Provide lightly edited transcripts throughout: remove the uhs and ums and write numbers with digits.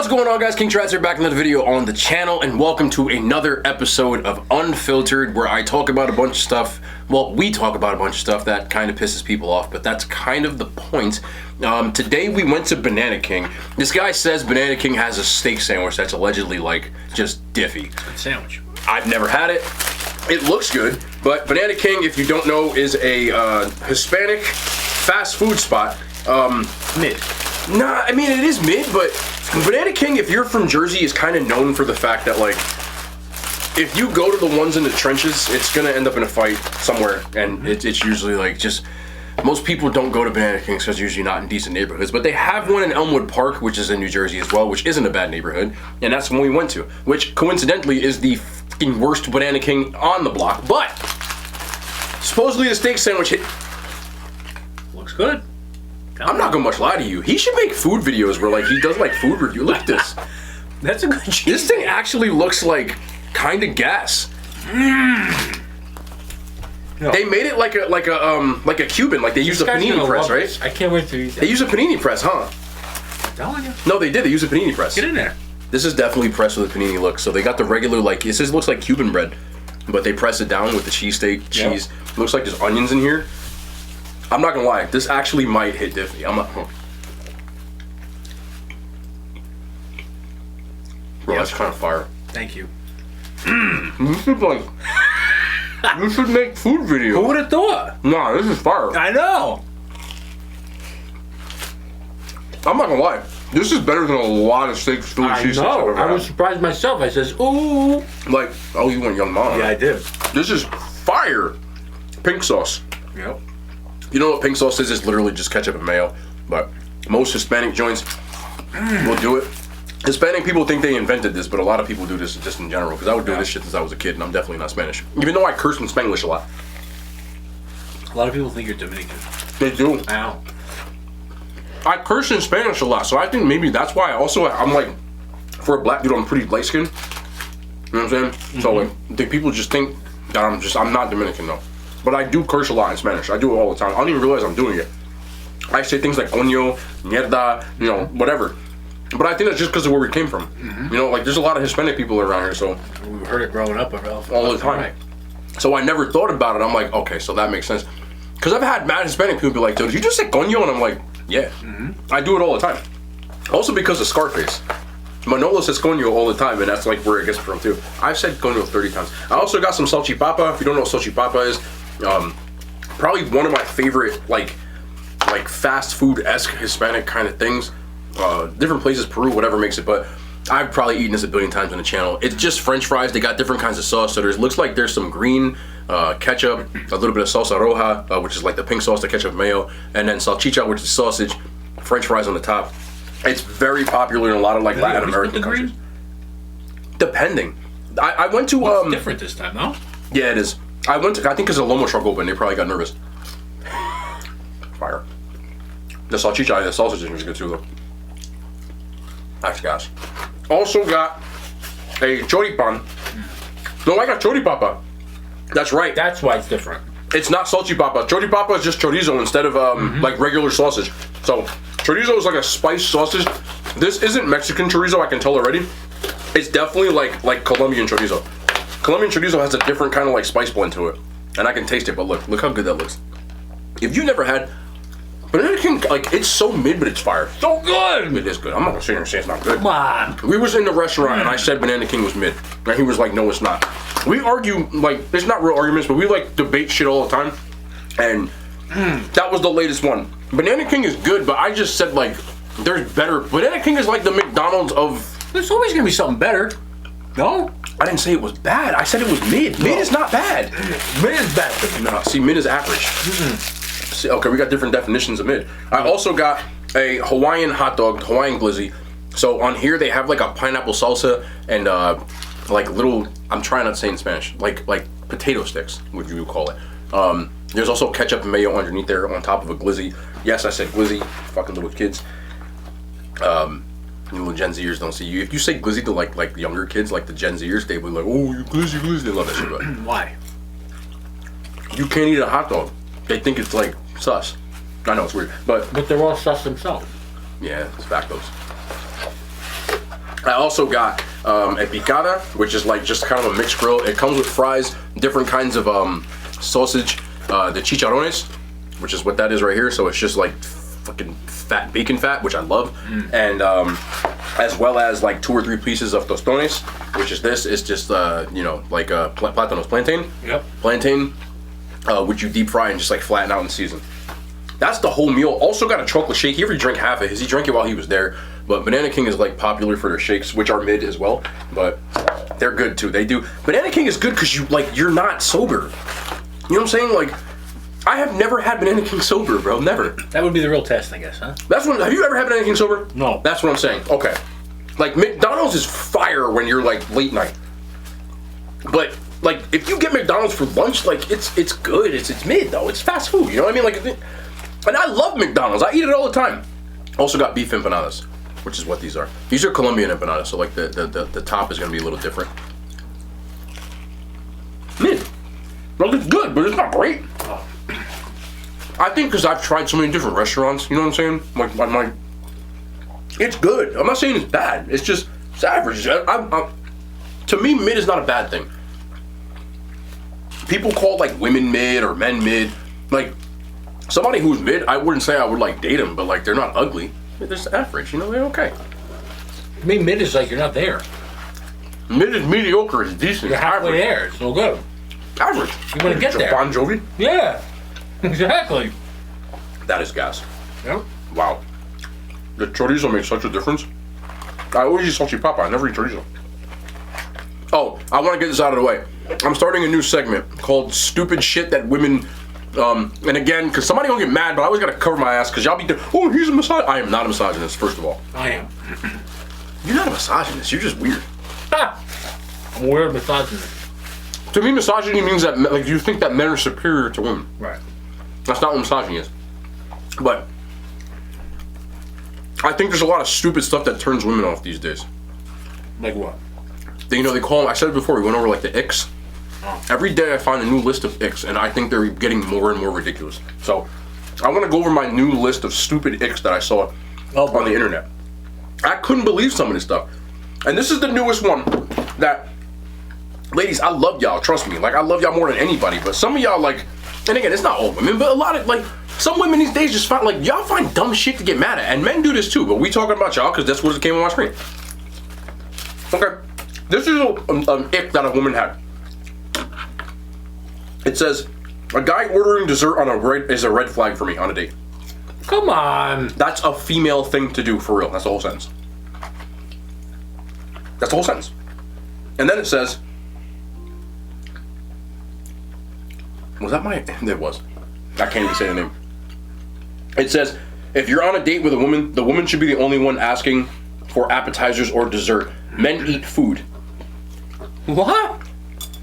What's going on, guys? King Trats here, back in another video on the channel, and welcome to another episode of Unfiltered, where I talk about a bunch of stuff. Well, we talk about a bunch of stuff that kind of pisses people off, but that's kind of the point. Today we went to Banana King. This guy says Banana King has a steak sandwich that's allegedly like just diffy. Good sandwich. I've never had it. It looks good, but Banana King, if you don't know, is a Hispanic fast food spot. Mid. Nah, I mean, it is mid, but Banana King, if you're from Jersey, is kind of known for the fact that, like, if you go to the ones in the trenches, it's gonna end up in a fight somewhere, and it's usually, like, just... Most people don't go to Banana King because it's usually not in decent neighborhoods, but they have one in Elmwood Park, which is in New Jersey as well, which isn't a bad neighborhood, and that's when we went to, which, coincidentally, is the fucking worst Banana King on the block, but supposedly the steak sandwich hit... Looks good. I'm not gonna much lie to you. He should make food videos where, like, he does, like, food review. Look at this. That's a good cheese. This thing actually looks like kind of gas. No. They made it like a Cuban, like they use a panini press, right? I can't wait to eat that. They use a panini press, huh? I'm telling you. No, they did. They use a panini press. Get in there. This is definitely pressed with a panini look. So they got the regular, like, it says it looks like Cuban bread, but they press it down with the cheesesteak, cheese. Yep. Looks like there's onions in here. I'm not gonna lie, this actually might hit diffy. I'm not. Bro, that's kind of fire. Thank you. You should, like, you should make food videos. Who would have thought? Nah, this is fire. I know. I'm not gonna lie. This is better than a lot of steak food cheese. I was surprised myself. I says, ooh. Like, oh, you went Young Mom. Yeah, I did. This is fire. Pink sauce. Yep. You know what pink sauce is? It's literally just ketchup and mayo. But most Hispanic joints will do it. Hispanic people think they invented this, but a lot of people do this just in general. Because I would do this shit since I was a kid, and I'm definitely not Spanish. Even though I curse in Spanglish a lot. A lot of people think you're Dominican. They do. Ow. I curse in Spanish a lot, so I think maybe that's why. I'm like, for a black dude, I'm pretty light skinned. You know what I'm saying? Mm-hmm. So like, I think people just think that I'm not Dominican though. But I do curse a lot in Spanish. I do it all the time. I don't even realize I'm doing it. I say things like coño, mierda, you know, whatever. But I think that's just because of where we came from. Mm-hmm. You know, like, there's a lot of Hispanic people around here, so. We heard it growing up all the time. Right. So I never thought about it. I'm like, okay, so that makes sense. Because I've had mad Hispanic people be like, dude, did you just say coño? And I'm like, yeah. Mm-hmm. I do it all the time. Also because of Scarface. Manolo says coño all the time, and that's like where it gets from too. I've said coño 30 times. I also got some Salchipapa. If you don't know what Salchipapa is, probably one of my favorite like fast food-esque Hispanic kind of things. Different places, Peru, whatever makes it, but I've probably eaten this a billion times on the channel. It's just French fries. They got different kinds of sauce. So looks like there's some green ketchup, a little bit of salsa roja, which is like the pink sauce, the ketchup mayo, and then salchicha, which is sausage, French fries on the top. It's very popular in a lot of like Latin American countries. Depending. I went to it's different this time, no? Yeah, it is. I think it's a Lomo truck open. They probably got nervous. Fire. The salchicha and the sausage is good too, though. That's gas. Also got a choripan. No, I got choripapa. That's right. That's why it's different. It's not salchipapa. Choripapa is just chorizo instead of like regular sausage. So chorizo is like a spiced sausage. This isn't Mexican chorizo, I can tell already. It's definitely like Colombian chorizo. Colombian chorizo has a different kind of like spice blend to it, and I can taste it. But look how good that looks. If you never had Banana King, like, it's so mid, but it's fire. So good! It is good. I'm not gonna sit here and say it's not good. Come on. We was in the restaurant and I said Banana King was mid. And he was like, no, it's not. We argue, like, it's not real arguments, but we, like, debate shit all the time. And that was the latest one. Banana King is good, but I just said, like, there's better. Banana King is like the McDonald's of... There's always gonna be something better. No? I didn't say it was bad. I said it was mid. Mid is not bad. Mid is bad. No, see, mid is average. See, okay, we got different definitions of mid. I also got a Hawaiian hot dog, Hawaiian glizzy. So on here they have like a pineapple salsa and like little, I'm trying not to say in Spanish, like potato sticks, would you call it. There's also ketchup and mayo underneath there on top of a glizzy. Yes, I said glizzy, fucking little kids. You little Gen Zers don't see you. If you say glizzy to like the younger kids, like the Gen Zers, they would be like, oh, you glizzy, glizzy. They love that shit, but why? You can't eat a hot dog. They think it's like sus. I know it's weird, but they're all sus themselves. Yeah, it's factos. I also got a picada, which is like just kind of a mixed grill. It comes with fries, different kinds of sausage, the chicharrones, which is what that is right here. So it's just like fucking fat bacon fat, which I love, and as well as like 2 or 3 pieces of tostones, which is this. It's just you know, like platanos, plantain. Yep. Plantain, which you deep fry and just like flatten out and season. That's the whole meal. Also got a chocolate shake. He already drank half of his. He drank it while he was there. But Banana King is like popular for their shakes, which are mid as well. But they're good too. They do. Banana King is good because you're not sober. You know what I'm saying? Like, I have never had Banana King sober, bro. Never. That would be the real test, I guess, huh? Have you ever had Banana King sober? No. That's what I'm saying. Okay. Like, McDonald's is fire when you're like late night. But like, if you get McDonald's for lunch, like it's good. It's mid though. It's fast food. You know what I mean? Like, and I love McDonald's. I eat it all the time. Also got beef empanadas, which is what these are. These are Colombian empanadas, so like the top is gonna be a little different. Mid. Well, it's good, but it's not great. I think because I've tried so many different restaurants, you know what I'm saying? Like, it's good. I'm not saying it's bad. It's just, it's average. To me, mid is not a bad thing. People call like women mid or men mid. Like, somebody who's mid, I wouldn't say I would like date them, but like they're not ugly. They're just average, you know, they're okay. I mean, mid is like you're not there. Mid is mediocre, it's decent. You're halfway there. It's no good. Average. You want to get there. Bon Jovi? Yeah, exactly. That is gas. Yep. Wow. The chorizo makes such a difference. I always eat salchipapa, I never eat chorizo. Oh, I want to get this out of the way. I'm starting a new segment called Stupid Shit That Women, and again, because somebody gonna get mad, but I always gotta cover my ass, because y'all be oh, he's a misogynist. I am not a misogynist, first of all. I am. You're not a misogynist, you're just weird. Ah, I'm a weird misogynist. To me, misogyny means that like you think that men are superior to women. Right. That's not what misogyny is. But I think there's a lot of stupid stuff that turns women off these days. Like what? You know, they call them, I said it before, we went over like the icks. Oh. Every day I find a new list of icks, and I think they're getting more and more ridiculous. So I want to go over my new list of stupid icks that I saw on the internet. I couldn't believe some of this stuff. And this is the newest one that, ladies, I love y'all, trust me. Like, I love y'all more than anybody, but some of y'all, like, and again, it's not all women, but a lot of, like, some women these days just find, like, y'all find dumb shit to get mad at. And men do this too, but we talking about y'all because that's what came on my screen. Okay. This is an ick that a woman had. It says, a guy ordering dessert on is a red flag for me on a date. Come on. That's a female thing to do, for real. That's the whole sentence. That's the whole sentence. And then it says, was that my, it was. I can't even say the name. It says, if you're on a date with a woman, the woman should be the only one asking for appetizers or dessert. Men eat food. What?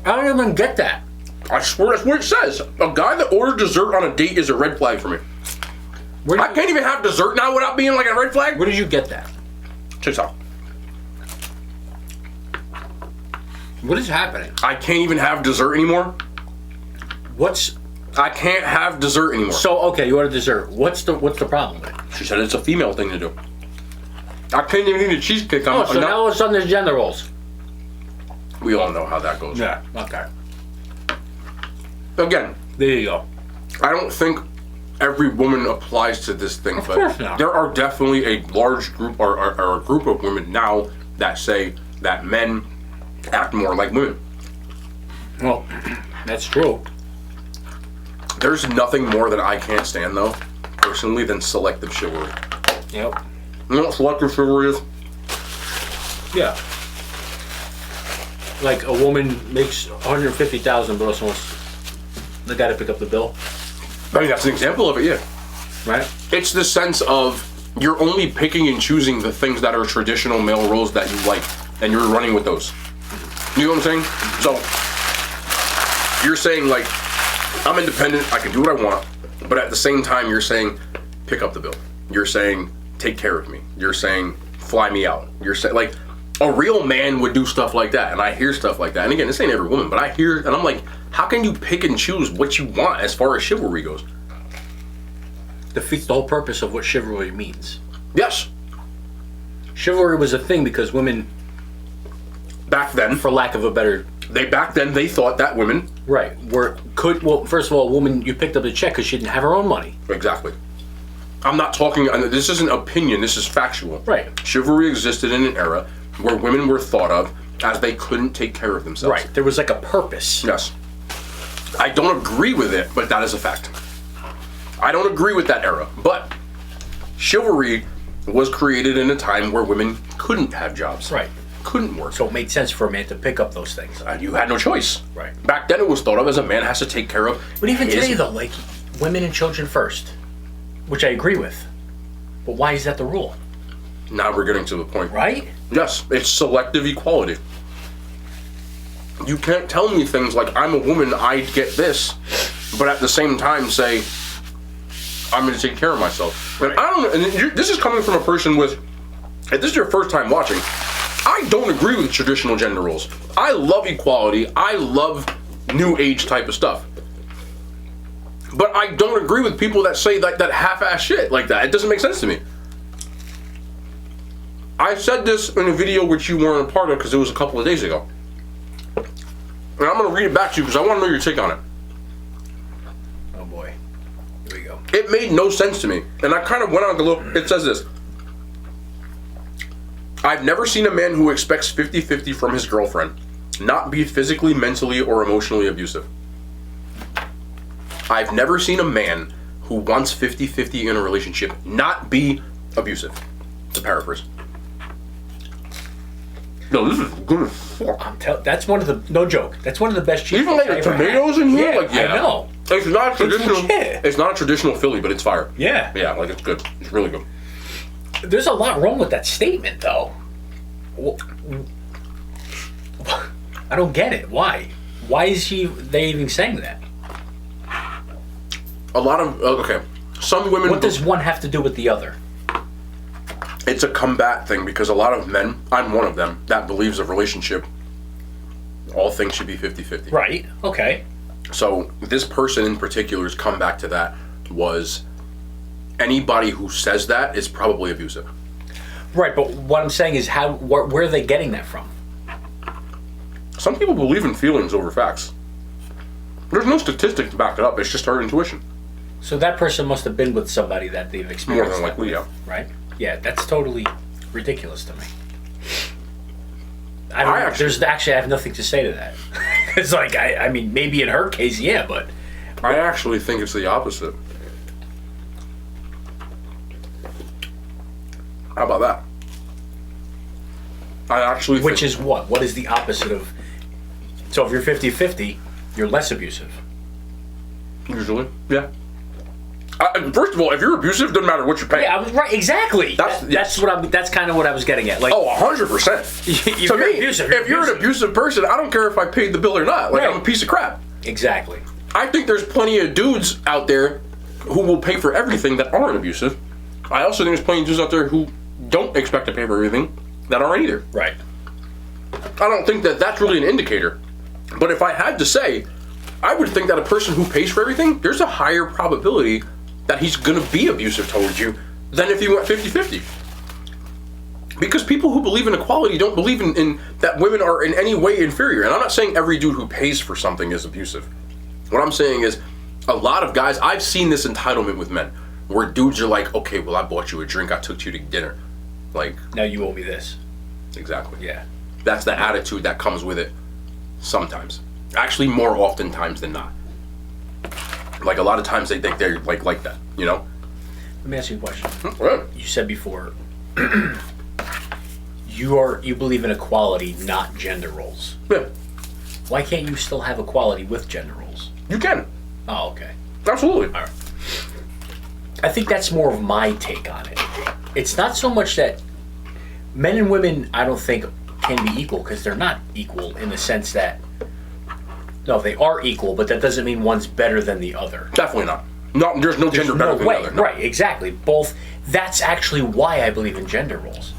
I don't even get that. I swear that's what it says. A guy that ordered dessert on a date is a red flag for me. I can't even have dessert now without being like a red flag. Where did you get that? TikTok. What is happening? I can't even have dessert anymore. I can't have dessert anymore. So okay, you ordered dessert. What's the problem with it? She said it's a female thing to do. I can't even eat a cheesecake. Now all of a sudden there's gender roles. We all know how that goes. Yeah. Okay. Again, there you go. I don't think every woman applies to this thing, of course not. There are definitely a large group or a group of women now that say that men act more like women. Well, that's true. There's nothing more that I can't stand, though, personally, than selective chivalry. Yep. You know what selective chivalry is? Yeah. Like a woman makes $150,000, but also wants the guy to pick up the bill. I mean, that's an example of it, yeah. Right? It's the sense of you're only picking and choosing the things that are traditional male roles that you like, and you're running with those. You know what I'm saying? So, you're saying, like, I'm independent, I can do what I want, but at the same time, you're saying, pick up the bill. You're saying, take care of me. You're saying, fly me out. You're saying, like, a real man would do stuff like that, and I hear stuff like that. And again, this ain't every woman, but I hear, and I'm like, how can you pick and choose what you want as far as chivalry goes? Defeats the whole purpose of what chivalry means. Yes. Chivalry was a thing because women, Back then, for lack of a better... they thought that women... Right. Well, first of all, a woman, you picked up the check because she didn't have her own money. Exactly. I'm not talking... This isn't opinion, this is factual. Right. Chivalry existed in an era where women were thought of as they couldn't take care of themselves. Right. There was like a purpose. Yes. I don't agree with it, but that is a fact. I don't agree with that era, but chivalry was created in a time where women couldn't have jobs. Right. Couldn't work. So it made sense for a man to pick up those things. And you had no choice. Right. Back then it was thought of as a man has to take care of But even his- today, though, like, women and children first, which I agree with. But why is that the rule? Now we're getting to the point. Right? Yes, it's selective equality. You can't tell me things like, I'm a woman, I get this, but at the same time say, I'm going to take care of myself. And I don't. And this is coming from a person with. If this is your first time watching, I don't agree with traditional gender roles. I love equality. I love new age type of stuff. But I don't agree with people that say that half-ass shit like that. It doesn't make sense to me. I said this in a video which you weren't a part of because it was a couple of days ago. And I'm going to read it back to you because I want to know your take on it. Oh boy. Here we go. It made no sense to me. And I kind of went on the little... It says this. I've never seen a man who expects 50-50 from his girlfriend not be physically, mentally, or emotionally abusive. I've never seen a man who wants 50-50 in a relationship not be abusive. To paraphrase. No, this is good as fuck. That's one of the... No joke. That's one of the best cheese. Even like the tomatoes in here? Yeah, Like, yeah. I know. It's not traditional. legit. It's not a traditional Philly, but it's fire. Yeah. Yeah, like it's good. It's really good. There's a lot wrong with that statement, though. I don't get it. Why? Why is they even saying that? A lot of okay. Some women. What does one have to do with the other? It's a combat thing because a lot of men, I'm one of them, that believes a relationship, all things should be 50-50. Right. Okay. So this person in particular's comeback to that was anybody who says that is probably abusive. Right, but what I'm saying is where are they getting that from? Some people believe in feelings over facts. There's no statistic to back it up. It's just our intuition. So that person must have been with somebody that they've experienced. More than likely, yeah. Right? Yeah, that's totally ridiculous to me. I have nothing to say to that. It's like, I mean, maybe in her case, yeah, but... I actually think it's the opposite. How about that? I actually Which is what? What is the opposite of... So if you're 50-50, you're less abusive. Usually, yeah. First of all, if you're abusive, doesn't matter what you pay. Yeah, I was right. Exactly. That's kind of what I was getting at. Like, 100%. To me, if you're an abusive person, I don't care if I paid the bill or not. Like, Right. I'm a piece of crap. Exactly. I think there's plenty of dudes out there who will pay for everything that aren't abusive. I also think there's plenty of dudes out there who don't expect to pay for everything that aren't either. Right. I don't think that that's really an indicator. But if I had to say, I would think that a person who pays for everything, there's a higher probability that he's going to be abusive towards you than if he went 50-50. Because people who believe in equality don't believe in that women are in any way inferior. And I'm not saying every dude who pays for something is abusive. What I'm saying is a lot of guys, I've seen this entitlement with men, where dudes are like, okay, well, I bought you a drink, I took you to dinner. Like, Now you owe me this. exactly. Yeah. That's the attitude that comes with it sometimes. Actually, more oftentimes than not. Like, a lot of times they think they're like that, you know? Let me ask you a question. Right. You said before, you believe in equality, not gender roles. Yeah, Why can't you still have equality with gender roles? you can. Oh, okay. Absolutely. All right. I think that's more of my take on it. It's not so much that men and women, I don't think, can be equal, because they're not equal in the sense that, no, they are equal, but that doesn't mean one's better than the other. Definitely not. No, there's no gender better than the other. No. Right, exactly. Both. That's actually why I believe in gender roles,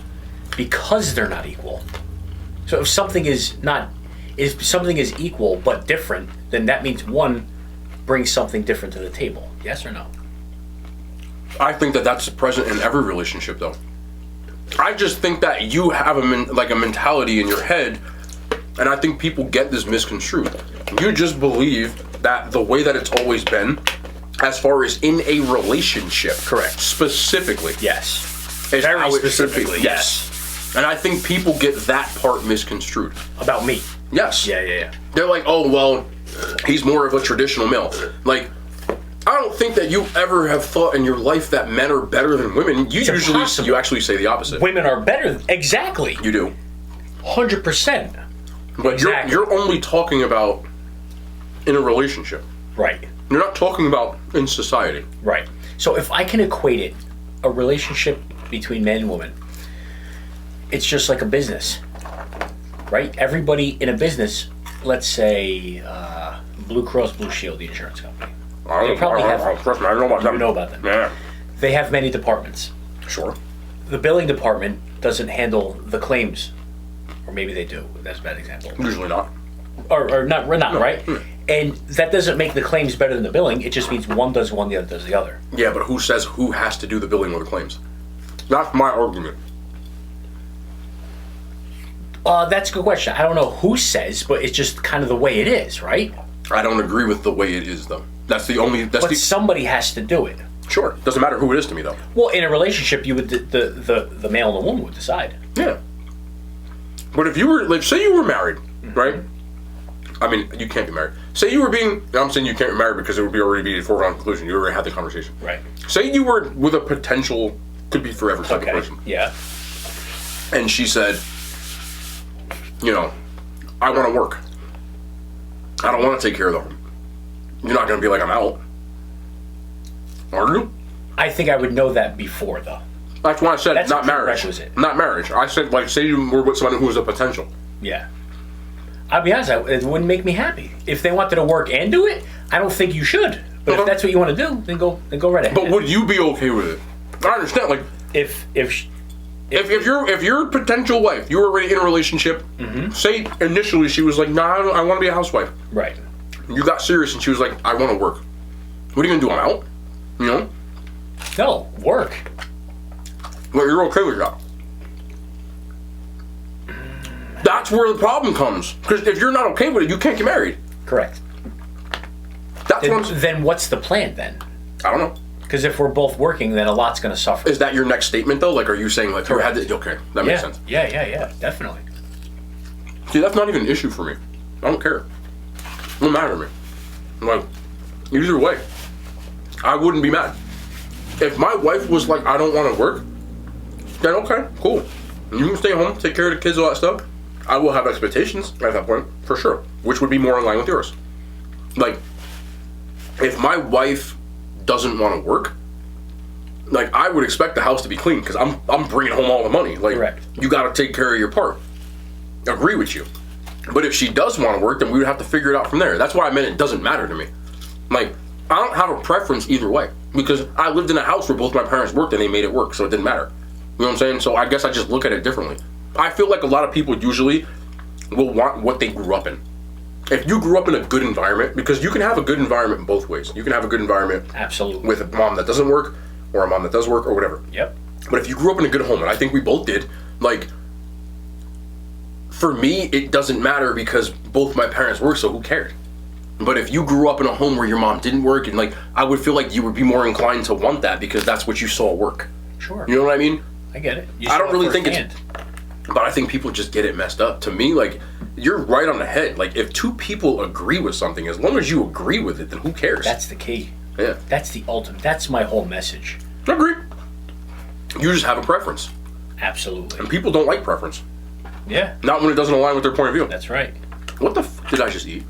because they're not equal. So if something is equal but different, then that means one brings something different to the table. Yes or no? I think that that's present in every relationship, though. I just think that you have a mentality in your head, and I think people get this misconstrued. You just believe that the way that it's always been, as far as in a relationship, Correct. Specifically, Yes. is Very how it should be. specifically, Yes. And I think people get that part misconstrued. About me. Yes. Yeah. They're like, oh, well, he's more of a traditional male. Like, I don't think that you ever have thought in your life that men are better than women. You impossible. you actually say the opposite. Women are better. Exactly. You do. 100%. But Exactly. you're only talking about in a relationship. Right. You're not talking about in society. Right. So if I can equate it, a relationship between man and woman, it's just like a business, right? Everybody in a business, let's say Blue Cross Blue Shield, the insurance company. Trust me, I know about them. You know about them. Yeah. They have many departments. Sure. The billing department doesn't handle the claims, or maybe they do. That's a bad example. Usually not. Or not, right? And that doesn't make the claims better than the billing. It just means one does one, the other does the other. Yeah, but who says who has to do the billing or the claims? That's my argument. That's a good question. I don't know who says, but it's just kind of the way it is, right? I don't agree with the way it is, though. That's the only. But somebody has to do it. Sure. Doesn't matter who it is to me, though. Well, in a relationship, you would the male and the woman would decide. Yeah. But if you were, like, say you were married, right? I mean, you can't be married. Say you were being. I'm saying you can't be married because it would already be a foregone conclusion. You already had the conversation. Right. Say you were with a potential, could be forever type of person. Yeah. And she said, you know, I want to work. I don't want to take care of the home. You're not going to be like, I'm out. Are you? I think I would know that before, though. That's why I said That's not a marriage. prerequisite. Not marriage. I said, like, say you were with someone who was a potential. Yeah. I'll be honest, it wouldn't make me happy. If they wanted to work and do it, I don't think you should. But if that's what you want to do, then go right ahead. But would you be okay with it? I understand, like, if your potential wife, you were already in a relationship, say initially she was like, nah, I want to be a housewife. Right. You got serious and she was like, I want to work. What are you going to do? I'm out? You know? No, work. Well, you're okay with that. That's where the problem comes. Because if you're not okay with it, you can't get married. Correct. That's what I'm. Then what's the plan then? I don't know. Because if we're both working, then a lot's going to suffer. Is that your next statement though? Like, are you saying like, Correct. okay, that makes sense. Yeah, definitely. See, that's not even an issue for me. I don't care. It don't matter to me. Like, either way, I wouldn't be mad. If my wife was like, I don't want to work, then okay, cool. You can stay home, take care of the kids, all that stuff. I will have expectations at that point, for sure, which would be more in line with yours. Like, if my wife doesn't want to work, like, I would expect the house to be clean because I'm bringing home all the money. Like, Correct. You got to take care of your part. Agree with you. But if she does want to work, then we would have to figure it out from there. That's why I meant it doesn't matter to me. Like, I don't have a preference either way because I lived in a house where both my parents worked and they made it work, so it didn't matter. You know what I'm saying? So I guess I just look at it differently. I feel like a lot of people usually will want what they grew up in. If you grew up in a good environment, because you can have a good environment both ways. You can have a good environment Absolutely. with a mom that doesn't work or a mom that does work or whatever. Yep. But if you grew up in a good home, and I think we both did, like, for me, it doesn't matter because both my parents work, so who cared? But if you grew up in a home where your mom didn't work, and like, I would feel like you would be more inclined to want that because that's what you saw work. Sure. You know what I mean? I get it. I don't really think it's, but I think people just get it messed up. To me, like, you're right on the head. Like, if two people agree with something, as long as you agree with it, then who cares? That's the key. Yeah. That's the ultimate. That's my whole message. I agree. You just have a preference. Absolutely. And people don't like preference. Yeah. Not when it doesn't align with their point of view. That's right. What the did I just eat?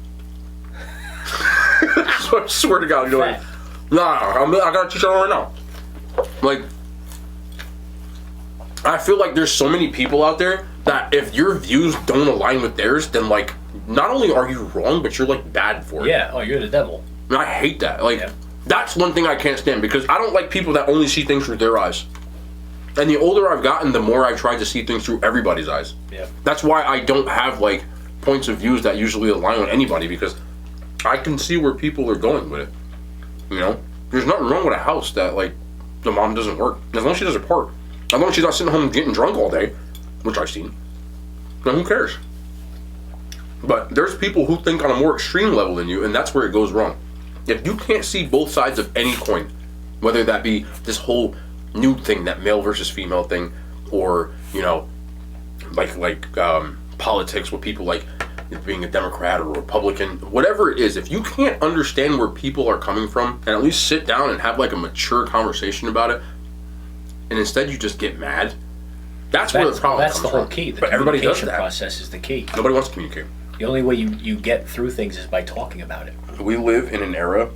I swear to God, you know what? I gotta teach you right now. Like, I feel like there's so many people out there that if your views don't align with theirs, then like, not only are you wrong, but you're like bad for it. Yeah. Oh, you're the devil. And I hate that. Like, that's one thing I can't stand because I don't like people that only see things through their eyes. And the older I've gotten, the more I've tried to see things through everybody's eyes. Yeah. That's why I don't have like points of views that usually align with anybody because I can see where people are going with it. You know, there's nothing wrong with a house that like the mom doesn't work as long as she does her part. As long as she's not sitting home getting drunk all day, which I've seen, then who cares? But there's people who think on a more extreme level than you, and that's where it goes wrong. If you can't see both sides of any coin, whether that be this whole new thing, that male versus female thing, or, you know, like politics with people like being a Democrat or Republican, whatever it is, if you can't understand where people are coming from and at least sit down and have like a mature conversation about it, and instead you just get mad, that's where the problem comes from. That's the whole key. The but everybody does communication that. process is the key. Nobody wants to communicate. The only way you get through things is by talking about it. We live in an era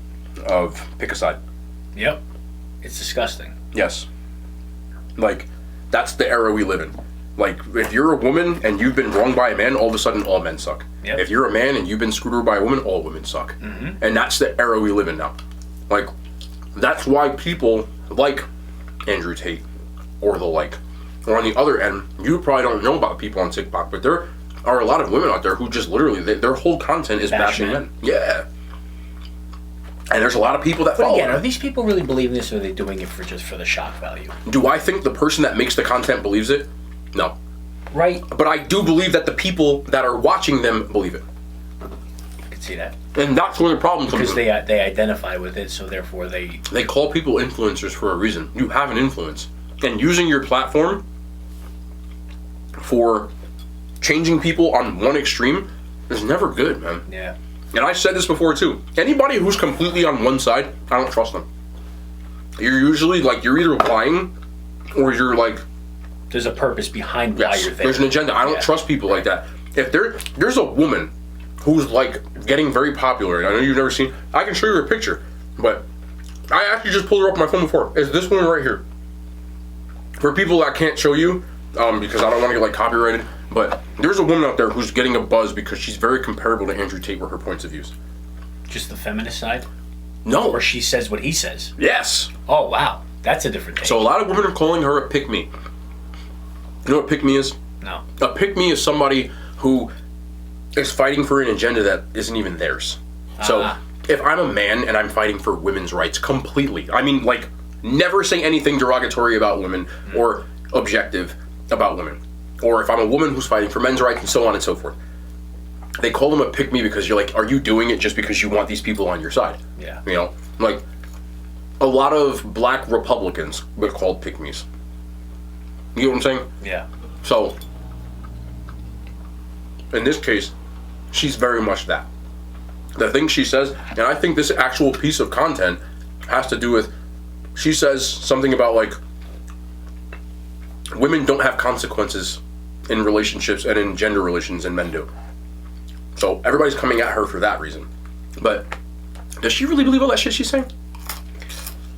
of pick a side. Yep. It's disgusting. Yes. Like, that's the era we live in. Like, if you're a woman and you've been wronged by a man, all of a sudden all men suck. Yep. If you're a man and you've been screwed over by a woman, all women suck. Mm-hmm. And that's the era we live in now. Like, that's why people like Andrew Tate or the like. Or on the other end, you probably don't know about people on TikTok, but there are a lot of women out there who just literally, their whole content is bashing men. Yeah. And there's a lot of people that follow. But again, are these people really believing this, or are they doing it for the shock value? Do I think the person that makes the content believes it? No. Right. But I do believe that the people that are watching them believe it. I can see that. And that's where the problem comes Because in. they identify with it, so therefore they... They call people influencers for a reason. You have an influence. And using your platform for changing people on one extreme is never good, man. Yeah. And I said this before too. Anybody who's completely on one side, I don't trust them. You're usually like, you're either lying or you're like... There's a purpose behind why Yes, you're there. there's an agenda. I don't trust people like that. If there's a woman who's like getting very popular, and I know you've never seen, I can show you her picture, but I actually just pulled her up on my phone before. It's this one right here. For people that can't show you, because I don't want to get like copyrighted, but there's a woman out there who's getting a buzz because she's very comparable to Andrew Tate with her points of views. Just the feminist side? No. Or she says what he says? Yes. Oh, wow. That's a different thing. So a lot of women are calling her a pick-me. You know what pick-me is? No. A pick-me is somebody who is fighting for an agenda that isn't even theirs. So if I'm a man and I'm fighting for women's rights completely, I mean, like, never say anything derogatory about women or objective about women. Or if I'm a woman who's fighting for men's rights and so on and so forth. They call them a pick-me because you're like, are you doing it just because you want these people on your side? Yeah. You know, like, a lot of black Republicans were called pick-me's. You know what I'm saying? Yeah. So, in this case, she's very much that. The thing she says, and I think this actual piece of content has to do with, she says something about like, women don't have consequences in relationships and in gender relations, and men do. So everybody's coming at her for that reason. But does she really believe all that shit she's saying?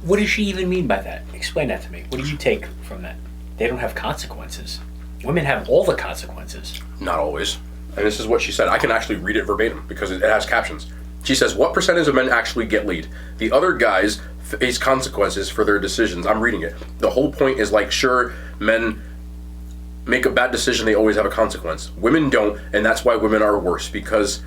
What does she even mean by that? Explain that to me. What do you take from that? They don't have consequences. Women have all the consequences. Not always. And this is what she said. I can actually read it verbatim because it has captions. She says, what percentage of men actually get laid? The other guys face consequences for their decisions. I'm reading it. The whole point is like, sure, men make a bad decision, they always have a consequence. Women don't, and that's why women are worse, because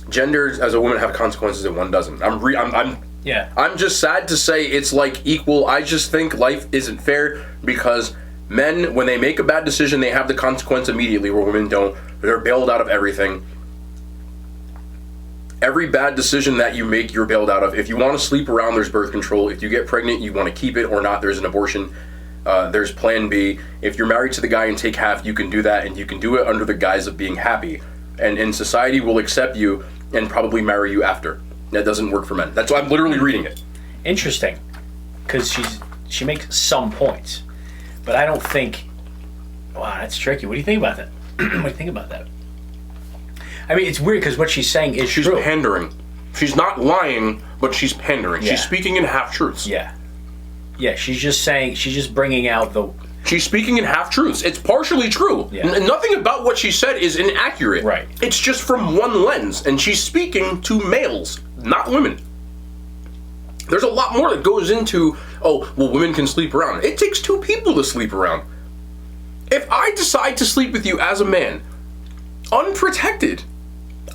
genders as a woman have consequences and one doesn't. I'm just sad to say it's like equal. I just think life isn't fair because men, when they make a bad decision, they have the consequence immediately, where women don't. They're bailed out of everything. Every bad decision that you make, you're bailed out of. If you want to sleep around, there's birth control. If you get pregnant, you want to keep it or not, there's an abortion. There's plan B. If you're married to the guy and take half, you can do that, and you can do it under the guise of being happy. And society will accept you and probably marry you after. That doesn't work for men. That's why I'm literally reading it. Interesting. Because she makes some points. But I don't think... Wow, that's tricky. What do you think about that? What do you think about that? I mean, it's weird because what she's saying is true. She's pandering. She's not lying, but she's pandering. Yeah. She's speaking in half-truths. Yeah. Yeah, she's just bringing out the... She's speaking in half-truths. It's partially true. Yeah. Nothing about what she said is inaccurate. Right. It's just from one lens, and she's speaking to males, not women. There's a lot more that goes into, oh, well, women can sleep around. It takes two people to sleep around. If I decide to sleep with you as a man, unprotected,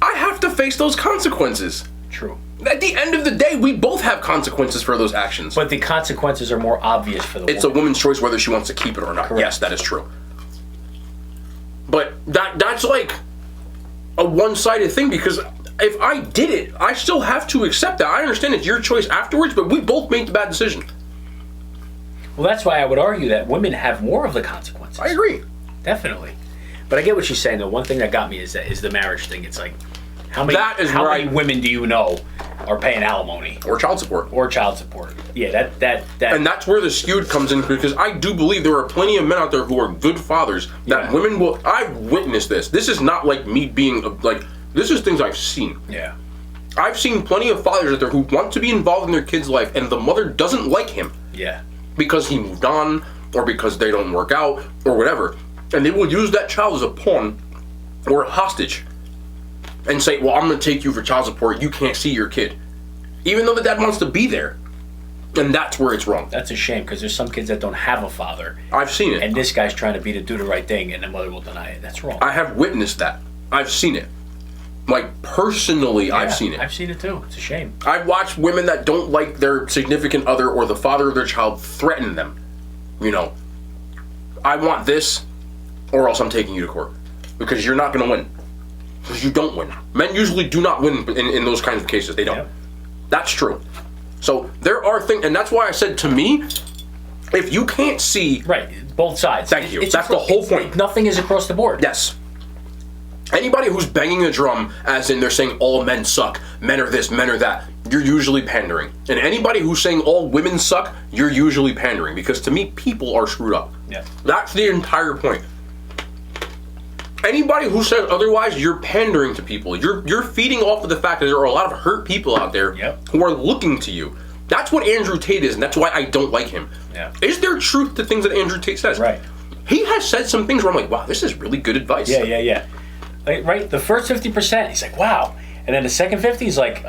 I have to face those consequences. True. At the end of the day, we both have consequences for those actions. But the consequences are more obvious for the woman. It's a woman's choice whether she wants to keep it or not. Correct. Yes, that is true. But that's like a one-sided thing, because if I did it, I still have to accept that. I understand it's your choice afterwards, but we both made the bad decision. Well, that's why I would argue that women have more of the consequences. I agree. Definitely. But I get what she's saying, though. One thing that got me is the marriage thing. It's like, how many women do you know are paying alimony? Or child support. Yeah, that. And that's where the skewed comes in, because I do believe there are plenty of men out there who are good fathers that women will... I've witnessed this. This is not like me being, like... This is things I've seen. Yeah. I've seen plenty of fathers out there who want to be involved in their kid's life, and the mother doesn't like him. Yeah. Because he moved on, or because they don't work out, or whatever. And they will use that child as a pawn or a hostage and say, well, I'm going to take you for child support. You can't see your kid. Even though the dad wants to be there. And that's where it's wrong. That's a shame, because there's some kids that don't have a father. I've seen it. And this guy's trying to do the right thing, and the mother will deny it. That's wrong. I have witnessed that. I've seen it. Like, personally, I've seen it. I've seen it too. It's a shame. I've watched women that don't like their significant other or the father of their child threaten them. You know, I want this, or else I'm taking you to court. Because you're not going to win. Because you don't win. Men usually do not win in those kinds of cases. They don't. Yep. That's true. So there are things, and that's why I said, to me, if you can't see... Right, both sides. Thank you. That's the whole point. Nothing is across the board. Yes. Anybody who's banging the drum, as in they're saying all men suck, men are this, men are that, you're usually pandering. And anybody who's saying all women suck, you're usually pandering. Because to me, people are screwed up. Yeah. That's the entire point. Anybody who says otherwise, you're pandering to people. You're feeding off of the fact that there are a lot of hurt people out there who are looking to you. That's what Andrew Tate is, and that's why I don't like him. Yeah. Is there truth to things that Andrew Tate says? Right. He has said some things where I'm like, wow, this is really good advice. Yeah. Like, right, the first 50%, he's like, wow. And then the second 50, he's like,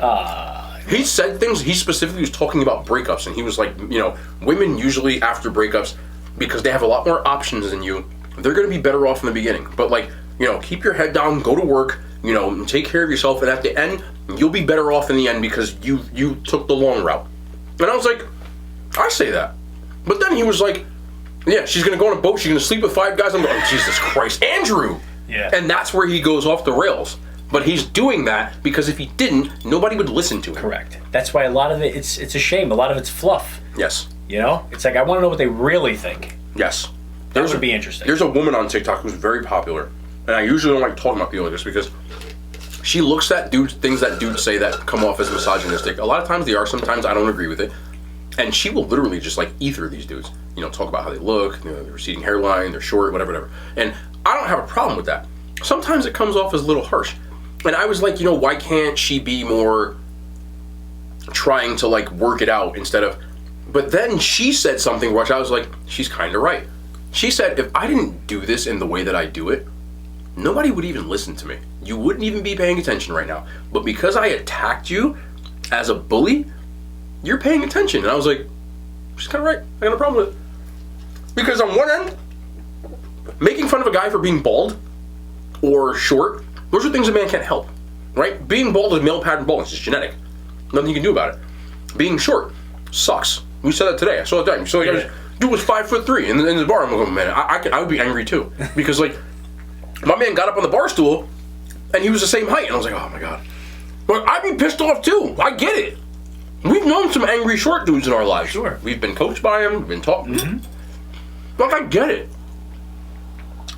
He said things, he specifically was talking about breakups, and he was like, you know, women usually after breakups, because they have a lot more options than you, they're going to be better off in the beginning. But like, you know, keep your head down, go to work, you know, and take care of yourself, and at the end, you'll be better off in the end because you took the long route. And I was like, I say that. But then he was like, yeah, she's going to go on a boat, she's going to sleep with 5 guys. I'm like, oh, Jesus Christ, Andrew! Yeah. And that's where he goes off the rails. But he's doing that because if he didn't, nobody would listen to him. Correct. That's why a lot of it, it's a shame. A lot of it's fluff. Yes. You know? It's like, I want to know what they really think. Yes. That would be interesting. There's a woman on TikTok who's very popular. And I usually don't like talking about people like this because she looks at things that dudes say that come off as misogynistic. A lot of times they are. Sometimes I don't agree with it. And she will literally just like ether these dudes. You know, talk about how they look, you know, their receding hairline, they're short, whatever. And I don't have a problem with that. Sometimes it comes off as a little harsh. And I was like, you know, why can't she be more trying to like work it out instead of... But then she said something which I was like, she's kind of right. She said, if I didn't do this in the way that I do it, nobody would even listen to me. You wouldn't even be paying attention right now. But because I attacked you as a bully, you're paying attention. And I was like, she's kind of right. I got no problem with it. Because on one end, making fun of a guy for being bald or short, those are things a man can't help, right? Being bald is male pattern baldness. It's genetic. Nothing you can do about it. Being short sucks. We said that today. I saw it then. So like, dude was 5'3" in the bar. I'm like, oh, man, I would be angry too. Because like, my man got up on the bar stool and he was the same height. And I was like, oh my God. But I'd be pissed off too. I get it. We've known some angry short dudes in our lives. Sure. We've been coached by them. We've been taught. Like, I get it.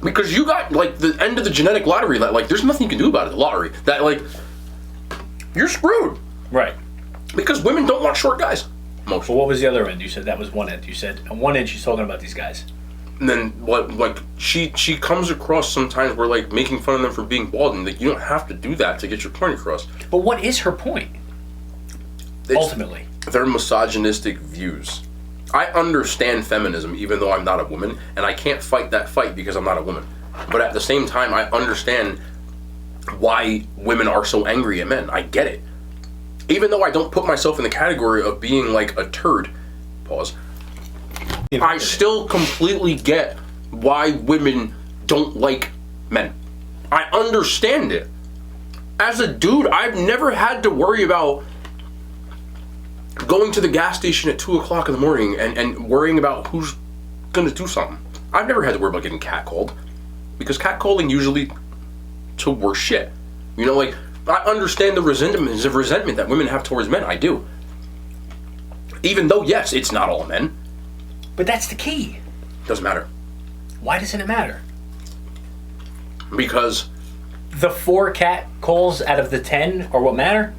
Because you got, like, the end of the genetic lottery. That, like, there's nothing you can do about it, the lottery. That, like, you're screwed. Right. Because women don't want short guys. Most. Well, what was the other end? You said that was one end. You said on one end she's talking about these guys. And then, what, like, she comes across sometimes where, like, making fun of them for being bald. And, like, you don't have to do that to get your point across. But what is her point? Ultimately. They're misogynistic views. I understand feminism, even though I'm not a woman, and I can't fight that fight because I'm not a woman. But at the same time, I understand why women are so angry at men. I get it. Even though I don't put myself in the category of being like a turd, pause, I still completely get why women don't like men. I understand it. As a dude, I've never had to worry about going to the gas station at 2 o'clock in the morning and worrying about who's gonna do something. I've never had to worry about getting catcalled, because catcalling usually to worse shit. You know, like, I understand the resentment that women have towards men. I do. Even though, yes, it's not all men. But that's the key. Doesn't matter. Why doesn't it matter? Because the 4 cat calls out of the 10 are what matter?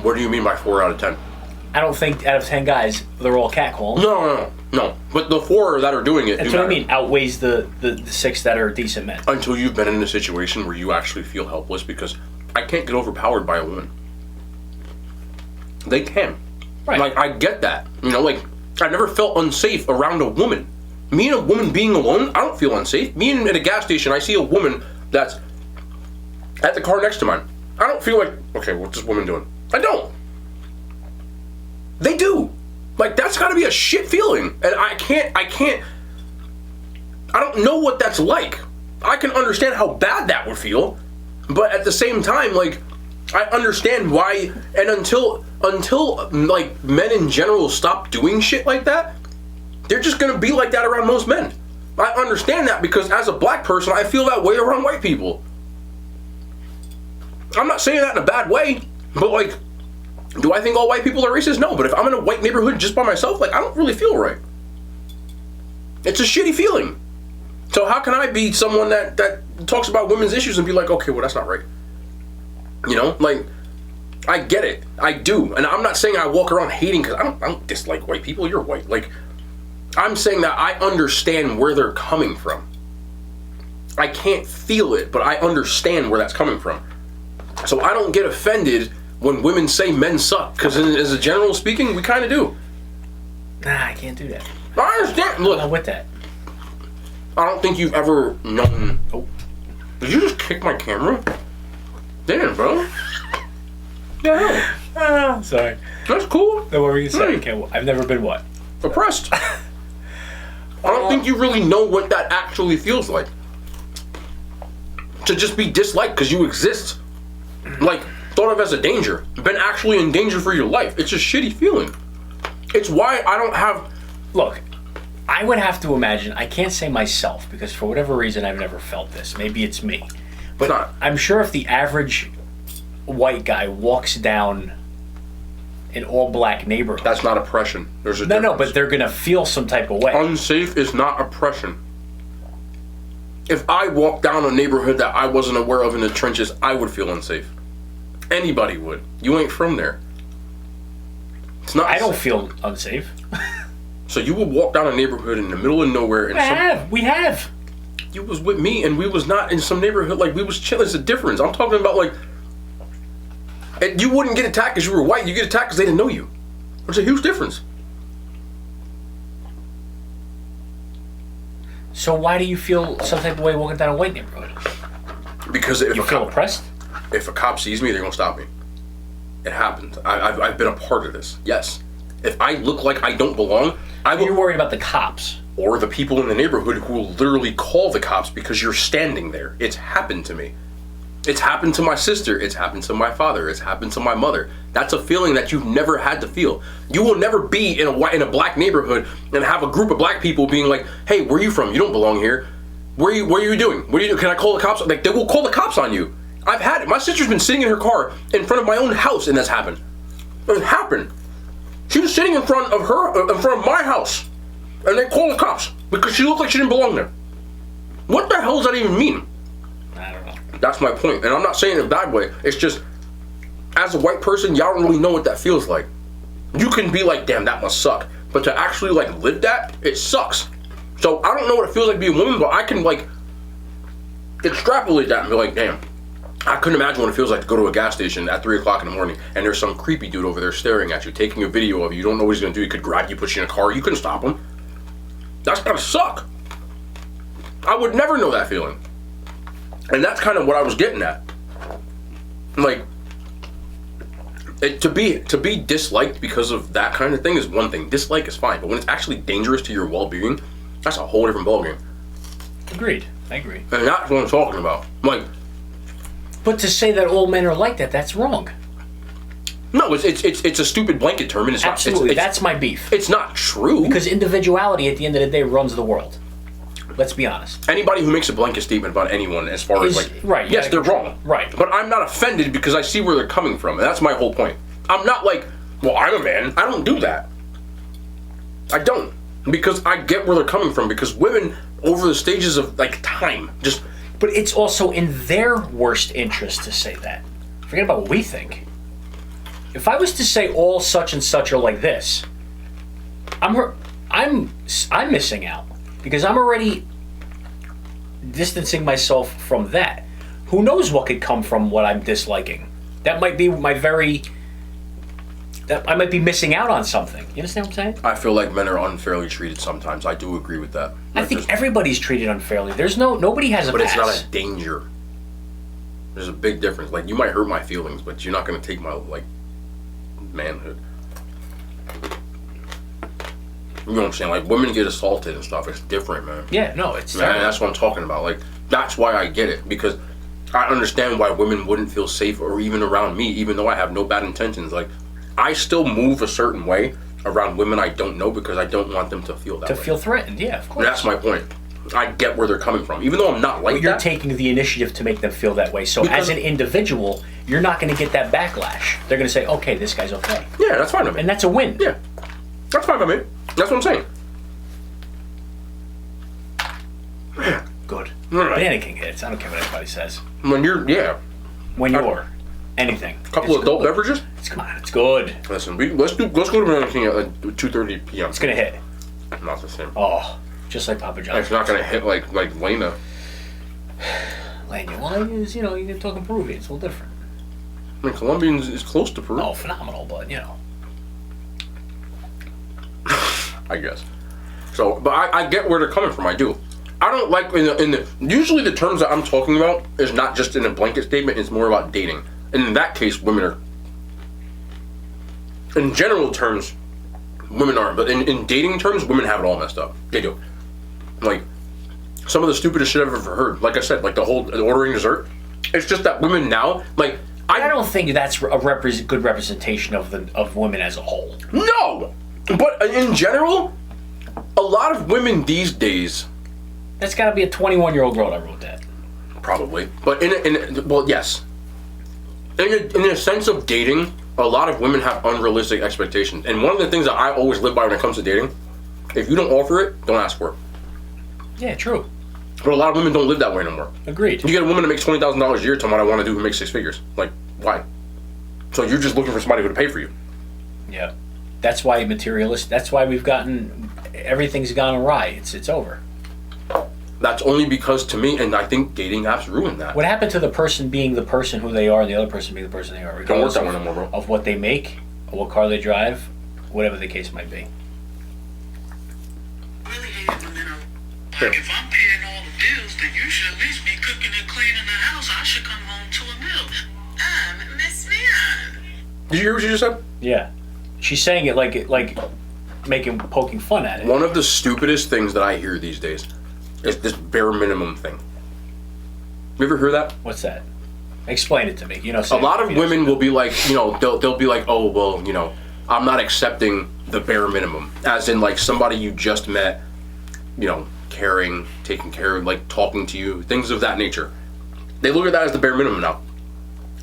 What do you mean by 4 out of 10? I don't think out of 10 guys, they're all cat calls. No. But the 4 that are doing it, that's what I mean. Outweighs the 6 that are decent men. Until you've been in a situation where you actually feel helpless, because I can't get overpowered by a woman. They can. Right. Like, I get that. You know, like, I never felt unsafe around a woman. Me and a woman being alone, I don't feel unsafe. Me and at a gas station, I see a woman that's at the car next to mine. I don't feel like, okay, what's this woman doing? I don't. They do. Like, that's gotta be a shit feeling. And I don't know what that's like. I can understand how bad that would feel. But at the same time, like, I understand why, and until like, men in general stop doing shit like that, they're just gonna be like that around most men. I understand that, because as a black person, I feel that way around white people. I'm not saying that in a bad way, but, like, do I think all white people are racist? No, but if I'm in a white neighborhood just by myself, like, I don't really feel right. It's a shitty feeling. So how can I be someone that talks about women's issues and be like, okay, well, that's not right? You know, like, I get it. I do. And I'm not saying I walk around hating, because I don't dislike white people. You're white. Like, I'm saying that I understand where they're coming from. I can't feel it, but I understand where that's coming from. So I don't get offended when women say men suck, because as a general speaking, we kind of do. Nah, I can't do that. I understand. Look, I'm not with that. I don't think you've ever known. Oh, did you just kick my camera? Damn, bro. Yeah. Sorry. That's cool. No, what were you saying? I've never been what? Oppressed. I don't think you really know what that actually feels like. To just be disliked because you exist. Like, thought of as a danger. Been actually in danger for your life. It's a shitty feeling. It's why I don't have... Look, I would have to imagine, I can't say myself, because for whatever reason I've never felt this. Maybe it's me. But I'm sure if the average white guy walks down an all-black neighborhood... That's not oppression. There's a difference. No, but they're going to feel some type of way. Unsafe is not oppression. If I walked down a neighborhood that I wasn't aware of in the trenches, I would feel unsafe. Anybody would. You ain't from there. It's not. I don't feel unsafe. So you would walk down a neighborhood in the middle of nowhere, and we have. You was with me, and we was not in some neighborhood, like, we was chilling. It's a difference. I'm talking about, like, and you wouldn't get attacked because you were white. You get attacked because they didn't know you. There's a huge difference. So why do you feel some type of way walking down a white neighborhood? Because if you feel oppressed? If a cop sees me, they're gonna stop me. It happened. I've been a part of this. Yes. If I look like I don't belong, You're worried about the cops. Or the people in the neighborhood who will literally call the cops because you're standing there. It's happened to me. It's happened to my sister. It's happened to my father. It's happened to my mother. That's a feeling that you've never had to feel. You will never be in a black neighborhood and have a group of black people being like, "Hey, where are you from? You don't belong here. What are you doing? What are you doing? Can I call the cops?" Like, they will call the cops on you. I've had it. My sister's been sitting in her car in front of my own house, and that's happened. It happened. She was sitting in front of my house, and they called the cops because she looked like she didn't belong there. What the hell does that even mean? I don't know. That's my point, and I'm not saying it in a bad way. It's just, as a white person, y'all don't really know what that feels like. You can be like, "Damn, that must suck," but to actually like live that, it sucks. So I don't know what it feels like to be a woman, but I can like extrapolate that and be like, "Damn, I couldn't imagine what it feels like to go to a gas station at 3 o'clock in the morning and there's some creepy dude over there staring at you, taking a video of you. You don't know what he's gonna do. He could grab you, put you in a car. You couldn't stop him. That's gotta suck." I would never know that feeling. And that's kind of what I was getting at. Like, to be disliked because of that kind of thing is one thing. Dislike is fine, but when it's actually dangerous to your well-being, that's a whole different ballgame. Agreed. I agree. And that's what I'm talking about. Like, but to say that all men are like that, that's wrong. No, it's a stupid blanket term, and it's Absolutely, not. that's my beef. It's not true. Because individuality, at the end of the day, runs the world. Let's be honest. Anybody who makes a blanket statement about anyone, as far as like, right, yes, they're wrong. Right. But I'm not offended because I see where they're coming from, and that's my whole point. I'm not like, well, I'm a man. I don't do that. I don't. Because I get where they're coming from, because women, over the stages of, like, time, just... But it's also in their worst interest to say that. Forget about what we think. If I was to say all such and such are like this, I'm missing out. Because I'm already distancing myself from that. Who knows what could come from what I'm disliking? That might be that I might be missing out on something. You understand what I'm saying? I feel like men are unfairly treated sometimes. I do agree with that. I think everybody's treated unfairly. Nobody has a But pass. it's not a danger. There's a big difference. Like, you might hurt my feelings, but you're not going to take my, like, manhood. You know what I'm saying? Like, women get assaulted and stuff. It's different, man. Yeah, no, it's Man, that's what I'm talking about. Like, that's why I get it. Because I understand why women wouldn't feel safe or even around me, even though I have no bad intentions. Like, I still move a certain way around women I don't know because I don't want them to feel that way. To feel threatened, yeah, of course. That's my point. I get where they're coming from. Even though I'm not like But you're that. taking the initiative to make them feel that way. So as an individual, you're not going to get that backlash. They're going to say, okay, this guy's okay. Yeah, that's fine with me. And that's a win. Yeah. That's fine with me. That's what I'm saying. Good. All right. Banana King hits. I don't care what anybody says. When you're, When you're anything. a couple of adult beverages. Come on, it's good. Listen, let's go to Banana King at 2:30 p.m. It's going to hit. Not the same. Oh, just like Papa John's. It's not gonna hit like Lena. Lena, well, you're talking Peruvian. It's a little different. I mean, Colombian is close to Peru. Oh, phenomenal, but, I guess. So, but I get where they're coming from. I do. I don't like usually the terms that I'm talking about is not just in a blanket statement. It's more about dating, and in that case, women are. In general terms, women aren't, but in dating terms, women have it all messed up. They do. Like, some of the stupidest shit I've ever heard. Like I said, like the whole ordering dessert. It's just that women now, like, I don't think that's a good representation of women as a whole. No! But in general, a lot of women these days... That's got to be a 21-year-old girl that wrote that. Probably. But well, yes. In a sense of dating, a lot of women have unrealistic expectations. And one of the things that I always live by when it comes to dating, if you don't offer it, don't ask for it. Yeah, true. But a lot of women don't live that way no more. Agreed. You get a woman that makes $20,000 a year, tell me what I want to do who makes 6 figures. Like, why? So you're just looking for somebody who to pay for you. Yeah. That's why that's why everything's gone awry. It's over. That's only because, to me, and I think dating apps ruined that. What happened to the person being the person who they are and the other person being the person they are? Don't work Regardless that way no more, bro. of what they make, or what car they drive, whatever the case might be. Really hate it when they're like, if I'm paying all the bills, then you should at least be cooking and cleaning the house. I should come home to a meal. Miss Mian. Did you hear what you just said? Yeah. She's saying it like poking fun at it. One of the stupidest things that I hear these days is this bare minimum thing. You ever hear that? What's that? Explain it to me. A lot of women will be like, they'll be like, oh, well, I'm not accepting the bare minimum. As in, like, somebody you just met, caring, taking care of, like, talking to you, things of that nature. They look at that as the bare minimum now.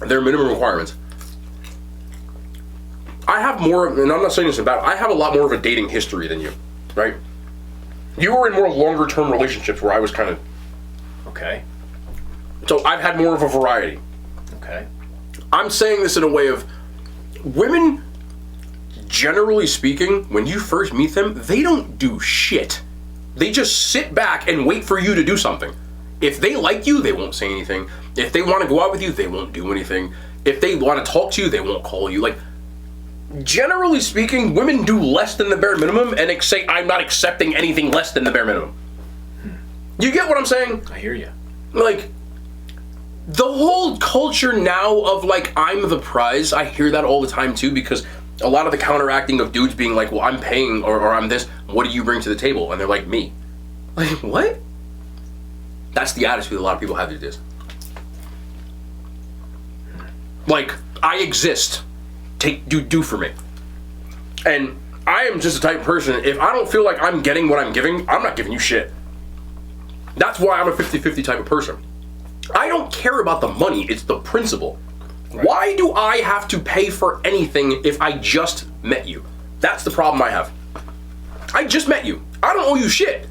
Their minimum requirements. I have more, and I'm not saying this about, I have a lot more of a dating history than you, right? You were in more longer term relationships where I was kind of... Okay. So I've had more of a variety. Okay. I'm saying this in a way of, women, generally speaking, when you first meet them, they don't do shit. They just sit back and wait for you to do something. If they like you, they won't say anything. If they want to go out with you, they won't do anything. If they want to talk to you, they won't call you. Like, generally speaking, women do less than the bare minimum and say, I'm not accepting anything less than the bare minimum. You get what I'm saying? I hear you. Like, the whole culture now of, like, I'm the prize, I hear that all the time too, because a lot of the counteracting of dudes being like, well, I'm paying or I'm this, what do you bring to the table? And they're like, me. Like, what? That's the attitude a lot of people have these days. Like, I exist. do for me. And I am just the type of person, if I don't feel like I'm getting what I'm giving, I'm not giving you shit. That's why I'm a 50-50 type of person. I don't care about the money, it's the principle. Right. Why do I have to pay for anything if I just met you? That's the problem I have. I just met you. I don't owe you shit.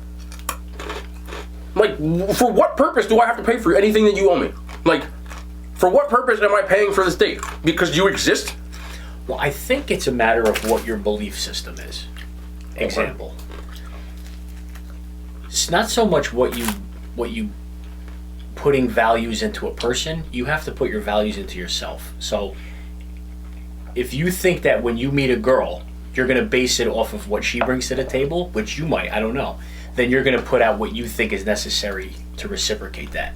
Like, for what purpose do I have to pay for anything that you owe me? Like, for what purpose am I paying for this date? Because you exist? Well, I think it's a matter of what your belief system is. Example. It's not so much what you putting values into a person. You have to put your values into yourself. So if you think that when you meet a girl, you're going to base it off of what she brings to the table, which you might, I don't know, then you're going to put out what you think is necessary to reciprocate that.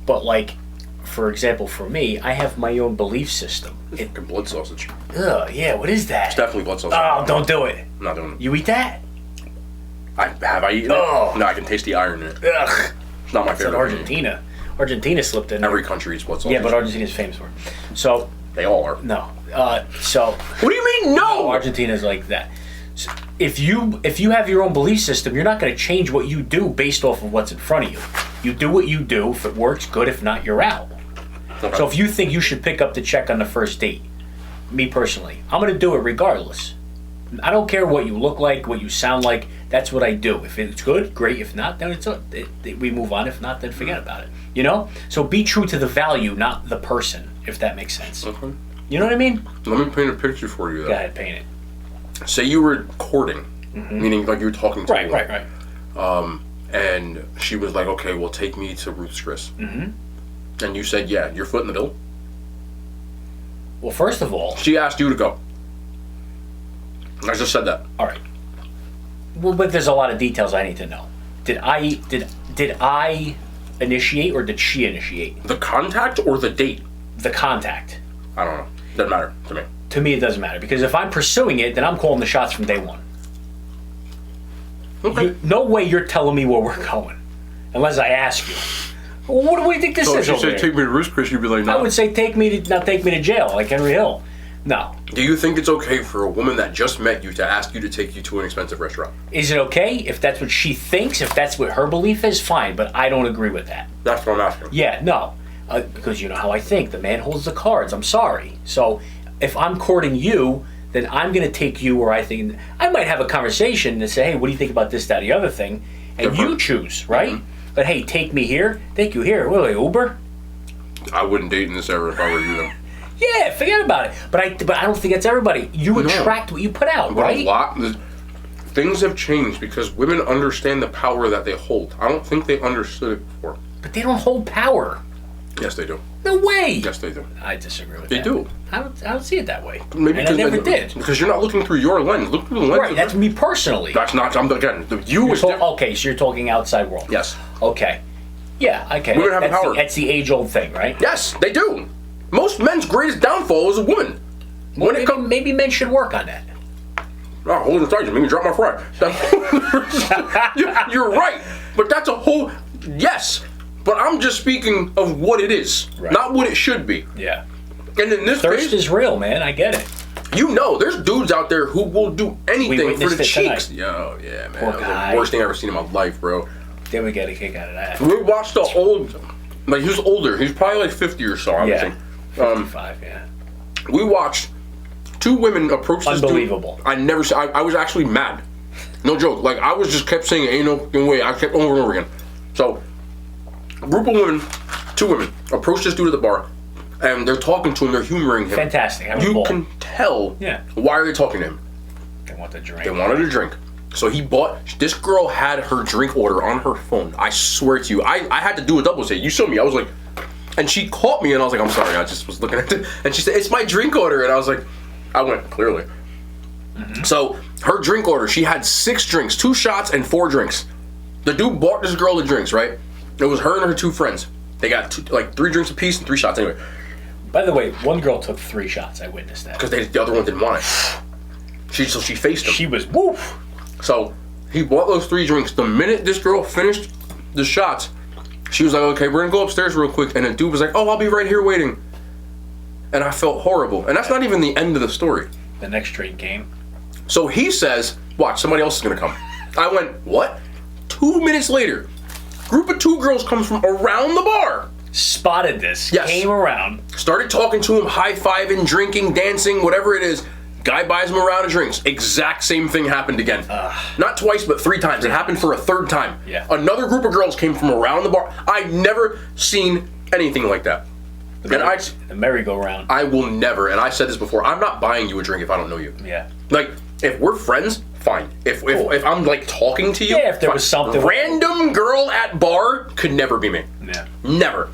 But like, for example, for me, I have my own belief system. Fucking blood sausage. Ugh, yeah, what is that? It's definitely blood sausage. Oh, don't do it. I'm not doing it. You eat that? Have I eaten it? No, I can taste the iron in it. Ugh. It's not my It's in favorite. Argentina. Argentina slipped in. Every country eats blood sausage. Yeah, but Argentina's famous for it. So, they all are. no. So, What do you mean, no? Argentina's like that. So if you have your own belief system, you're not going to change what you do based off of what's in front of you. You do what you do. If it works, good. If not, you're out. Okay. So if you think you should pick up the check on the first date, me personally, I'm going to do it regardless. I don't care what you look like, what you sound like. That's what I do. If it's good, great. If not, then we move on. If not, then forget about it. You know? So be true to the value, not the person, if that makes sense. Okay. You know what I mean? Let me paint a picture for you, though. Go ahead, paint it. Say you were courting, meaning like you were talking to a woman. Right. And she was like, okay, well, take me to Ruth's Chris. And you said, yeah, you're footing the bill? Well, first of all... She asked you to go. I just said that. All right. Well, but there's a lot of details I need to know. Did I initiate or did she initiate? The contact or the date? The contact. I don't know. Doesn't matter to me. To me, it doesn't matter. Because if I'm pursuing it, then I'm calling the shots from day one. Okay. No way you're telling me where we're going. Unless I ask you. Well, what do we think this So is if over you say here? take me to Ruth's Chris, you'd be like, no. I would say take me to jail, like Henry Hill. No. Do you think it's okay for a woman that just met you to ask you to take you to an expensive restaurant? Is it okay? If that's what she thinks, if that's what her belief is, fine. But I don't agree with that. That's what I'm asking. Yeah, no. Because you know how I think. The man holds the cards. I'm sorry. So if I'm courting you, then I'm going to take you where I think... I might have a conversation and say, hey, what do you think about this, that, the other thing? And you choose, right? But hey, take me here, take you here. What, like Uber? I wouldn't date in this era if I were you, though. Yeah, forget about it. But I don't think that's everybody. You attract what you put out, But right? Things have changed because women understand the power that they hold. I don't think they understood it before. But they don't hold power. Yes, they do. No way. Yes, they do. I disagree with They that. do. I don't see it that way. Maybe and I never did. Because you're not looking through your lens. Look through the lens. Right, that's me personally. That's not. Again, you is different. Okay, so you're talking outside world. Yes. Okay. Yeah, okay. Women have power. That's the age-old thing, right? Yes, they do. Most men's greatest downfall is a woman. Maybe men should work on that. Oh, hold on tight, you make me drop my fry. You're right, but that's a whole... Yes, but I'm just speaking of what it is, not what it should be. Yeah. And in this Thirst case... is real, man. I get it. You know, there's dudes out there who will do anything for the cheeks. Tonight. Yo, yeah, man. Poor That was guy. the worst thing I've ever seen in my life, bro. Then we get a kick out of that. We watched the old... Like, he was older. He's probably like 50 or so, I would think. 55, yeah. We watched two women approach this dude. Unbelievable. I was actually mad. No joke. Like, I was just kept saying, ain't no way. I kept over and over again. So, a group of women, two women, approach this dude at the bar, and they're talking to him, they're humoring him. Fantastic. You can tell why are they talking to him. They want the drink. They wanted a drink. So he bought, this girl had her drink order on her phone. I swear to you. I had to do a double take. You showed me. I was like, and she caught me and I was like, I'm sorry, I just was looking at it. And she said, it's my drink order. And I was like, I went, clearly. So her drink order, she had 6 drinks, 2 shots and 4 drinks. The dude bought this girl the drinks, right? It was her and her 2 friends. They got 3 drinks apiece and 3 shots anyway. By the way, one girl took 3 shots. I witnessed that. Because the other one didn't want it. So she faced him. She was, woof. So he bought those 3 drinks. The minute this girl finished the shots, she was like, okay, we're gonna go upstairs real quick. And the dude was like, oh, I'll be right here waiting. And I felt horrible. And that's not even the end of the story. The next drink came. So he says, watch, somebody else is going to come. I went, what? 2 minutes later, group of 2 girls comes from around the bar. Spotted this. Yes. Came around. Started talking to him, high-fiving, drinking, dancing, whatever it is. Guy buys him a round of drinks. Exact same thing happened again. Not twice, but 3 times. It happened for a 3rd time. Yeah. Another group of girls came from around the bar. I've never seen anything like that. The merry-go-round. I will never, and I said this before, I'm not buying you a drink if I don't know you. Yeah. Like, if we're friends, fine. If I'm like talking to you, yeah, if there fine. was something. Random girl at bar could never be me. Yeah. Never.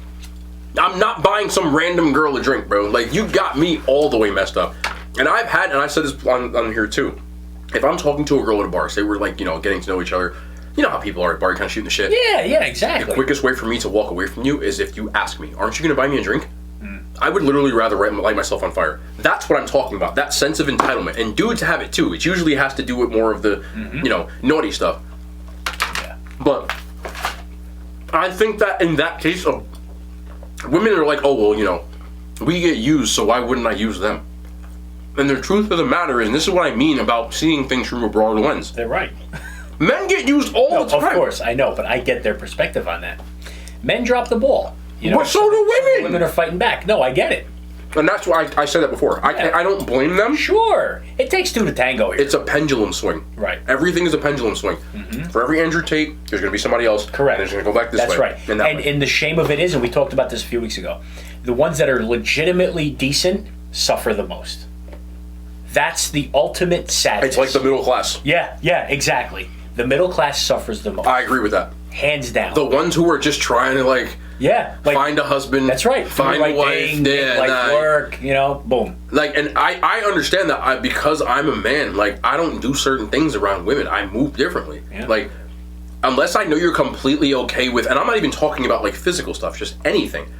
I'm not buying some random girl a drink, bro. Like, you got me all the way messed up. And I've had, and I said this on here too, if I'm talking to a girl at a bar, say we're like, getting to know each other, you know how people are at a bar, kind of shooting the shit. Yeah, exactly. The quickest way for me to walk away from you is if you ask me, aren't you going to buy me a drink? I would literally rather light myself on fire. That's what I'm talking about, that sense of entitlement. And dudes have it too. It usually has to do with more of the, naughty stuff. Yeah. But I think that in that case, women are like, oh, well, we get used, so why wouldn't I use them? And the truth of the matter is, and this is what I mean about seeing things from a broader lens. They're right. Men get used all the time. Of course, I know, but I get their perspective on that. Men drop the ball. But so do women. Women are fighting back. No, I get it. And that's why I said that before. Yeah. I don't blame them. Sure. It takes 2 to tango here. It's a pendulum swing. Right. Everything is a pendulum swing. For every Andrew Tate, there's going to be somebody else. Correct. And it's going to go back this way. That's right. And the shame of it is, and we talked about this a few weeks ago, the ones that are legitimately decent suffer the most. That's the ultimate sadness. It's like the middle class. Yeah, exactly. The middle class suffers the most. I agree with that. Hands down. The ones who are just trying to find a husband. That's right. Find a wife. Work. Boom. And I understand that because I'm a man. I don't do certain things around women. I move differently. Yeah. Unless I know you're completely okay with, and I'm not even talking about physical stuff, just anything.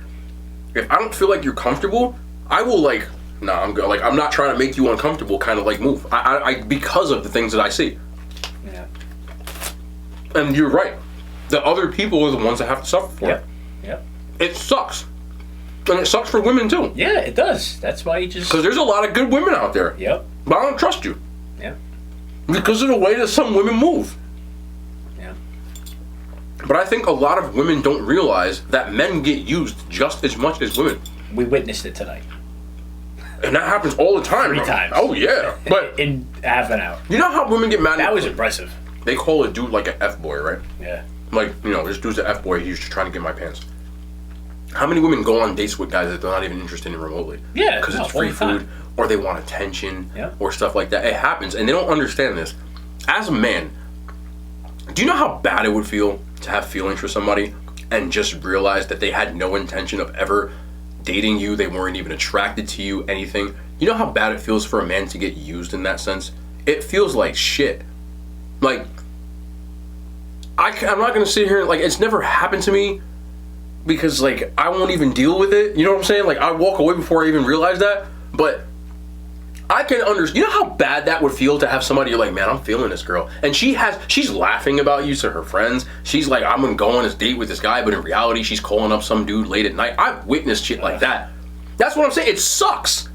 If I don't feel like you're comfortable, I will nah, I'm good. I'm not trying to make you uncomfortable. Kind of move. I because of the things that I see. Yeah. And you're right. The other people are the ones that have to suffer for it. Yep. It sucks. And it sucks for women too. Yeah, it does. That's why you just... Because there's a lot of good women out there. Yep. But I don't trust you. Yeah. Because of the way that some women move. Yeah. But I think a lot of women don't realize that men get used just as much as women. We witnessed it tonight. And that happens all the time. 3 times. Oh, yeah. But in half an hour. You know how women get mad at... That was impressive. They call a dude an F-boy, right? Yeah. This dude's an F-boy, he's just trying to get my pants. How many women go on dates with guys that they're not even interested in remotely? Yeah. Because it's free food, or they want attention, yeah, or stuff like that. It happens, and they don't understand this. As a man, do you know how bad it would feel to have feelings for somebody and just realize that they had no intention of ever dating you, they weren't even attracted to you, anything? You know how bad it feels for a man to get used in that sense? It feels like shit. I'm not gonna sit here and it's never happened to me because I won't even deal with it. You know what I'm saying? I walk away before I even realize that. But I can understand. You know how bad that would feel to have somebody you're like, man, I'm feeling this girl, and she's laughing about you to her friends. She's like, I'm gonna go on this date with this guy, but in reality, she's calling up some dude late at night. I've witnessed shit like that. That's what I'm saying. It sucks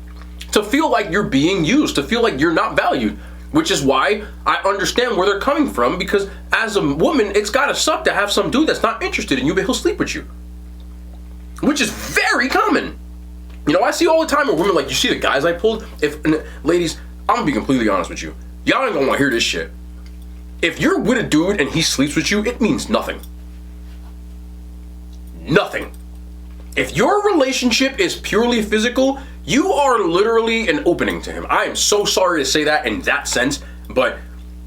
to feel like you're being used, to feel like you're not valued. Which is why I understand where they're coming from, because as a woman, it's gotta suck to have some dude that's not interested in you, but he'll sleep with you. Which is very common. I see all the time where women you see the guys I pulled? Ladies, I'm gonna be completely honest with you. Y'all ain't gonna wanna hear this shit. If you're with a dude and he sleeps with you, it means nothing. Nothing. If your relationship is purely physical, you are literally an opening to him. I am so sorry to say that in that sense, but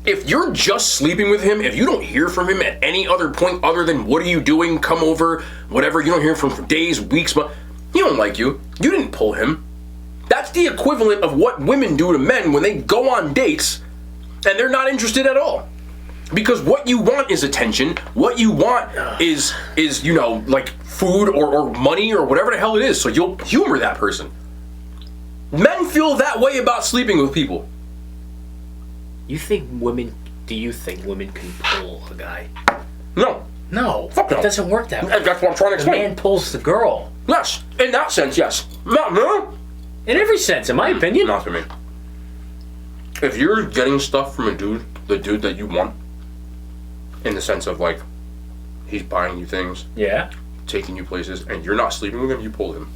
if you're just sleeping with him, if you don't hear from him at any other point other than what are you doing, come over, whatever, you don't hear from him for days, weeks, months, he don't like you. You didn't pull him. That's the equivalent of what women do to men when they go on dates and they're not interested at all. Because what you want is attention. What you want is food or money or whatever the hell it is. So you'll humor that person. Men feel that way about sleeping with people. Do you think women can pull a guy? No. No. Fuck no. It doesn't work that way. That's what I'm trying to explain. The man pulls the girl. Yes. In that sense, yes. No. In every sense, in my opinion. Not to me. If you're getting stuff from a dude, the dude that you want, in the sense of like, he's buying you things, Yeah. taking you places, and you're not sleeping with him, you pull him.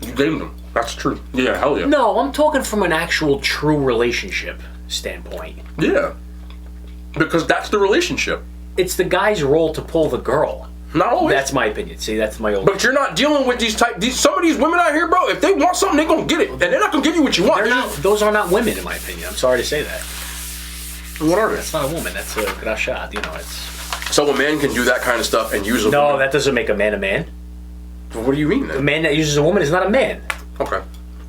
You dated him. That's true. Yeah, hell yeah. No, I'm talking from an actual true relationship standpoint. Yeah. Because that's the relationship. It's the guy's role to pull the girl. Not always. That's my opinion. See, that's my old. But you're not dealing with some of these women out here, bro. If they want something, they're gonna get it. And they're not gonna give you what you want. They're not, those are not women, in my opinion. I'm sorry to say that. What are they? That's not a woman. That's a cashapp. You know, it's. So a man can do that kind of stuff and use a No, woman. that doesn't make a man a man. What do you mean A then? man that uses a woman is not a man. Okay.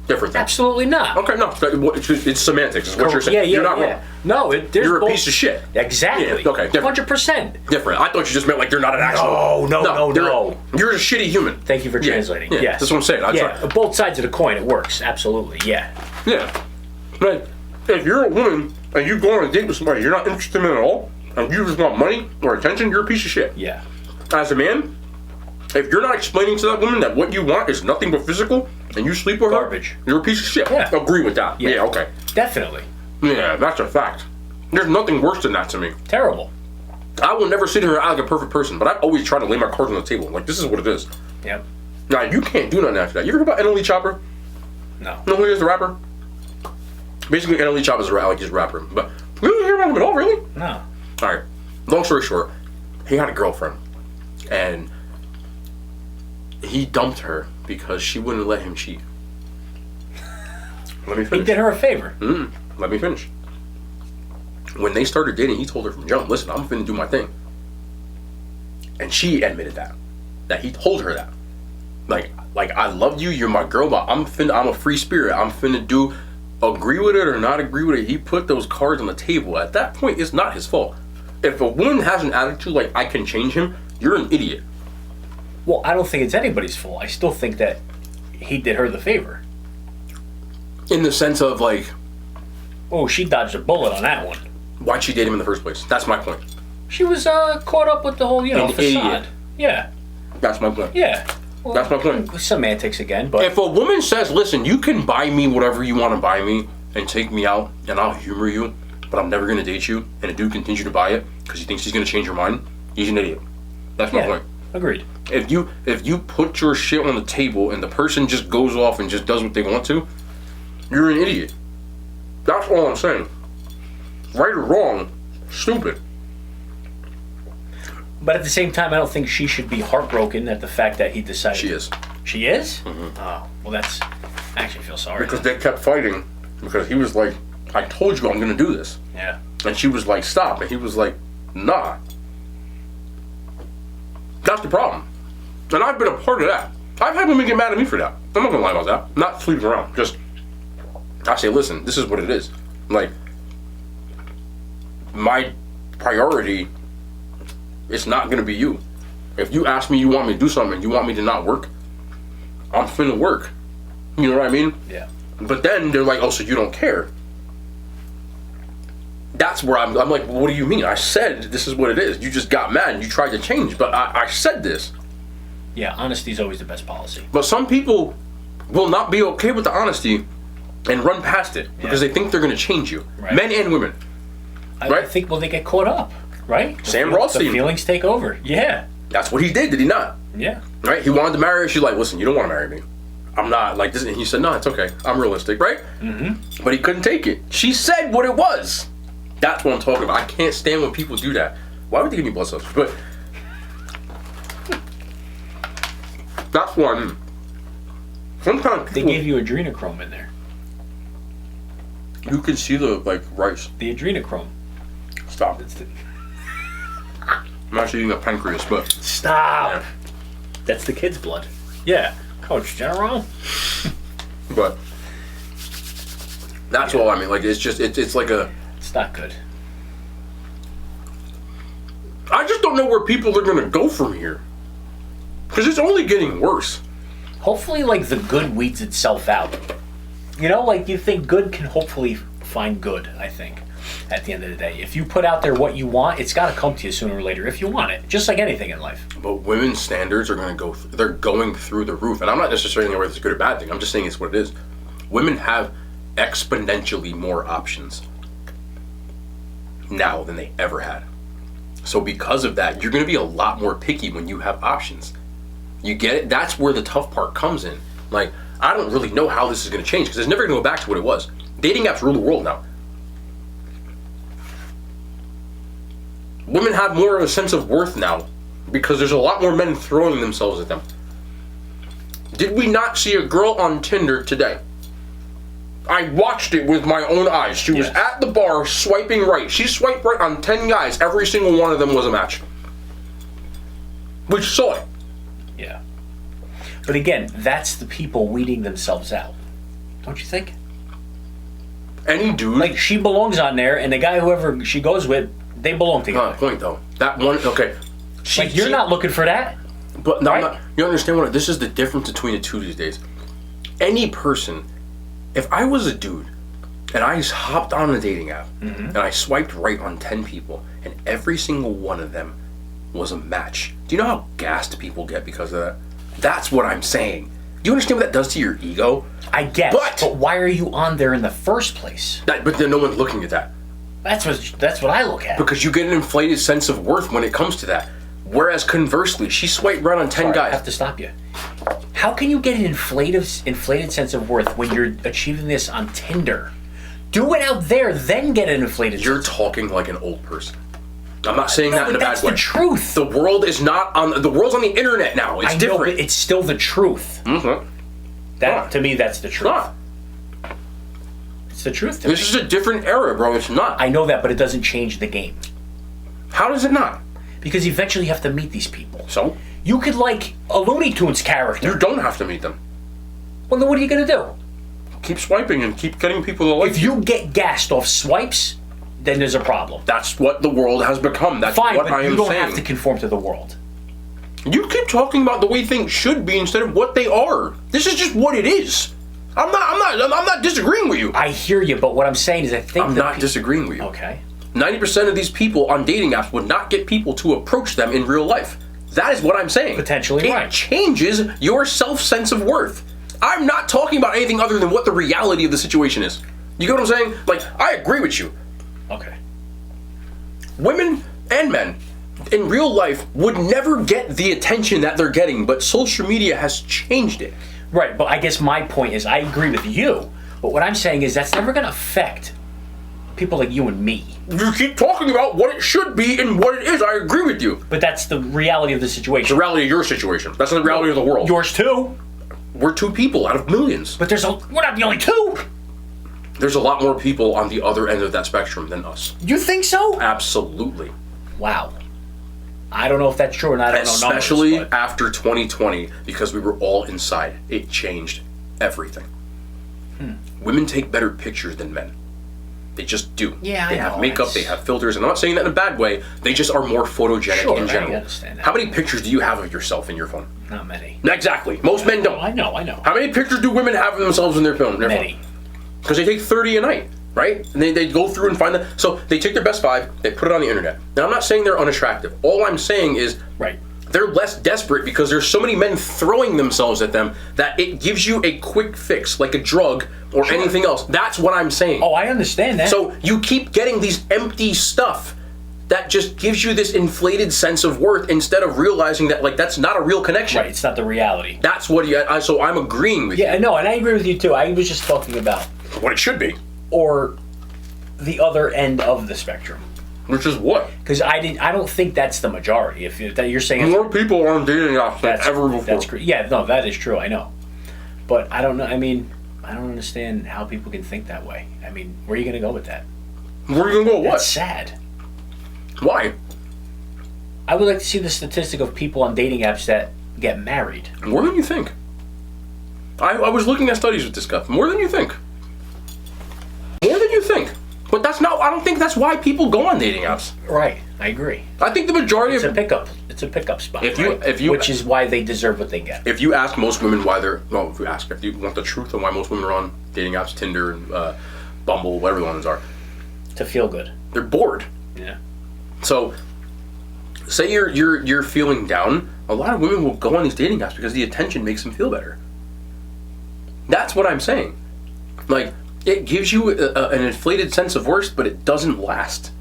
Different thing. Absolutely not. Okay, no. It's semantics, is what you're saying. Yeah, yeah, You're not yeah. wrong. No, there's You're a both. piece of shit. Exactly. Yeah, okay, different. 100%. Different. I thought you just meant like they're not an actual. No. You're a shitty human. Thank you for translating. Yeah, Yes. that's what I'm saying. Yeah, both sides of the coin, it works. Absolutely, yeah. Yeah. Like, if you're a woman and you go on a date with somebody you're not interested in at all, and you just want money or attention, you're a piece of shit. Yeah. As a man, if you're not explaining to that woman that what you want is nothing but physical, and you sleep with Garbage. her, you're a piece of shit. Yeah. Agree with that. Yeah. Yeah, okay. Definitely. Yeah, that's a fact. There's nothing worse than that to me. Terrible. I will never sit here and act like a perfect person, but I always try to lay my cards on the table. Like, this is what it is. Yep. Now, you can't do nothing after that. You ever heard about NLE Chopper? No. You know who he is, the rapper? Basically, NLE Chopper is like his rapper. But you didn't hear about him at all, really? No. Alright. Long story short, he had a girlfriend. And he dumped her because she wouldn't let him cheat. Let me He finish. did her a favor. Let me finish. When they started dating, he told her from jump, listen, I'm finna do my thing. And she admitted that. That he told her that. Like I love you, you're my girl, but I'm a free spirit. I'm finna do, agree with it or not agree with it. He put those cards on the table. At that point, it's not his fault. If a woman has an attitude like I can change him, you're an idiot. Well, I don't think it's anybody's fault. I still think that he did her the favor. In the sense of like, Oh, she dodged a bullet on that one. why'd she date him in the first place? That's my point. She was caught up with the whole, An facade. idiot. Yeah. That's my point. Yeah. Well, That's my point. Semantics again, but If a woman says, listen, you can buy me whatever you want to buy me and take me out and I'll humor you, but I'm never going to date you, and a dude continues to buy it because he thinks he's going to change your mind, he's an idiot. That's my yeah, point. agreed. If you put your shit on the table and the person just goes off and just does what they want to, you're an idiot. That's all I'm saying. Right or wrong, stupid. But at the same time, I don't think she should be heartbroken at the fact that he decided. She is. She is? Oh, well, that's. I actually feel sorry. Because they kept fighting because he was like, I told you I'm going to do this. Yeah. And she was like, stop. And he was like, nah. That's the problem. And I've been a part of that. I've had women get mad at me for that. I'm not gonna lie about that. Not sleeping around. Just, I say, listen, this is what it is. Like, my priority is not gonna be you. If you ask me you want me to do something and you want me to not work, I'm finna work. You know what I mean? Yeah. But then they're like, oh, so you don't care. That's where I'm like, well, what do you mean? I said this is what it is. You just got mad and you tried to change, but I said this. Yeah, honesty is always the best policy. But some people will not be okay with the honesty and run past it because they think they're going to change you. Right. Men and women. I Right. think, well, they get caught up, right? Sam The Rothstein. feelings take over. Yeah. That's what he did he not? Yeah. Right? He wanted to marry her. She's like, listen, you don't want to marry me. I'm not like this. And he said, no, it's okay. I'm realistic, right? Mm-hmm. But he couldn't take it. She said what it was. That's what I'm talking about. I can't stand when people do that. Why would they give me blood cells? But that's one. Sometimes They people, gave you adrenochrome in there. you can see the like rice. The adrenochrome. Stop. I'm actually eating a pancreas, but Stop. Yeah. That's the kid's blood. Yeah. Coach General. but that's all I mean. Like it's just it's like a. It's not good. I just don't know where people are gonna go from here. Because it's only getting worse. Hopefully, like, the good weeds itself out. You know, like, you think good can hopefully find good, I think. At the end of the day, if you put out there what you want, it's got to come to you sooner or later if you want it. Just like anything in life. But women's standards are going to go. They're going through the roof, and I'm not necessarily saying whether it's a good or bad thing. I'm just saying it's what it is. Women have exponentially more options now than they ever had. So because of that, you're going to be a lot more picky when you have options. You get it? That's where the tough part comes in. Like, I don't really know how this is going to change because it's never going to go back to what it was. Dating apps rule the world now. Women have more of a sense of worth now because there's a lot more men throwing themselves at them. Did we not see a girl on Tinder today? I watched it with my own eyes. She was at the bar swiping right. She swiped right on 10 guys. Every single one of them was a match. We saw it. Yeah. But again, that's the people weeding themselves out. Don't you think? Any dude. Like, she belongs on there, and the guy, whoever she goes with, they belong together. Point though. That one, okay. You're not looking for that. But no, right? I'm not, you understand what? This is the difference between the two these days. Any person, if I was a dude, and I hopped on a dating app, and I swiped right on 10 people, and every single one of them was a match. Do you know how gassed people get because of that? That's what I'm saying. Do you understand what that does to your ego? I guess. But why are you on there in the first place? But then no one's looking at that. That's what I look at. Because you get an inflated sense of worth when it comes to that. Whereas conversely, she swiped right on 10 guys. I have to stop you. How can you get an inflated sense of worth when you're achieving this on Tinder? Do it out there, then get an inflated You're sense. talking like an old person. I'm not saying that in a bad way. That's the truth. The world is not on the world's on the internet now. It's different. Know, but it's still the truth. That to me, that's the truth. Not. It's the truth. This is a different era, bro. It's not. I know that, but it doesn't change the game. How does it not? Because eventually you have to meet these people. So? You could like a Looney Tunes character. You don't have to meet them. Well, then what are you going to do? Keep swiping and keep getting people to like If you get gassed off swipes, then there's a problem. That's what the world has become. That's Fine, what but I am saying. you don't have to conform to the world. You keep talking about the way things should be instead of what they are. This is just what it is. I'm not disagreeing with you. I hear you, but what I'm saying is I think I'm not disagreeing with you. Okay. 90% of these people on dating apps would not get people to approach them in real life. That is what I'm saying. Potentially right. It changes your self-sense of worth. I'm not talking about anything other than what the reality of the situation is. You get what I'm saying? Like, I agree with you. Okay. Women and men in real life would never get the attention that they're getting, but social media has changed it. Right, but I guess my point is I agree with you, but what I'm saying is that's never going to affect people like you and me. You keep talking about what it should be and what it is. I agree with you. But that's the reality of the situation. The reality of your situation. That's not the reality of the world. Yours too. We're 2 people out of millions. But we're not the only 2. There's a lot more people on the other end of that spectrum than us. You think so? Absolutely. Wow. I don't know if that's true or not. I don't know numbers, Especially but after 2020, because we were all inside. It changed everything. Women take better pictures than men. They just do. Yeah, They I have know, makeup, they have filters, and I'm not saying that in a bad way. They just are more photogenic in general. I understand that. How many pictures do you have of yourself in your phone? Not many. Exactly. Most men don't. I know. How many pictures do women have of themselves in their phone? Many. Because they take 30 a night, right? And they go through and find them. So they take their best 5, they put it on the internet. Now, I'm not saying they're unattractive. All I'm saying is Right. they're less desperate because there's so many men throwing themselves at them that it gives you a quick fix, like a drug or anything else. That's what I'm saying. Oh, I understand that. So you keep getting these empty stuff that just gives you this inflated sense of worth instead of realizing that, like, that's not a real connection. Right, it's not the reality. That's what so I'm agreeing with you. Yeah, no, and I agree with you too. I was just talking about What it should be. or the other end of the spectrum. Which is what? Because I don't think that's the majority. If you're saying it's, More people are on dating apps than ever before. that's yeah, no, that is true. I know, but I don't know. I mean, I don't understand how people can think that way. I mean, where are you going to go with that? Where are you gonna go? What? That's sad. Why? I would like to see the statistic of people on dating apps that get married. More than you think. I was looking at studies with this stuff. More than you think. More than you think. But that's not. I don't think that's why people go on dating apps. Right, I agree. I think the majority It's a of pickup spot. If you- which is why they deserve what they get. if you ask most women why they're if you want the truth on why most women are on dating apps, Tinder, and Bumble, whatever the ones are, To feel good. They're bored. Yeah. So, say you're feeling down. A lot of women will go on these dating apps because the attention makes them feel better. That's what I'm saying. Like, it gives you an inflated sense of worth, but it doesn't last.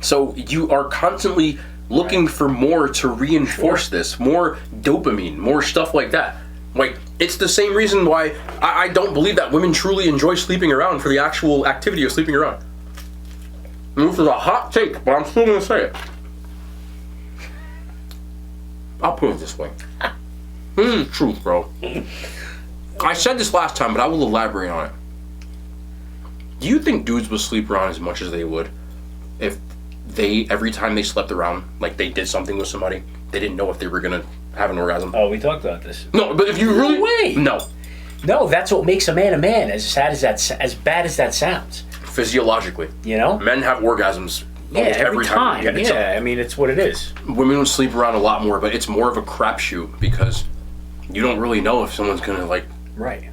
So you are constantly looking for more to reinforce this, more dopamine, more stuff like that. Like, it's the same reason why I don't believe that women truly enjoy sleeping around for the actual activity of sleeping around. This is a hot take, but I'm still gonna say it. I'll put it this way. This is the truth, bro. I said this last time, but I will elaborate on it. Do you think dudes would sleep around as much as they would if they, every time they slept around, like they did something with somebody, they didn't know if they were gonna have an orgasm? Oh, we talked about this. No, but if you really... No way. No. No, that's what makes a man, as sad as that, as bad as that sounds. Physiologically. You know? Men have orgasms almost every time. Yeah, I mean, it's what it is. Women would sleep around a lot more, but it's more of a crapshoot because you don't really know if someone's gonna, like... Right.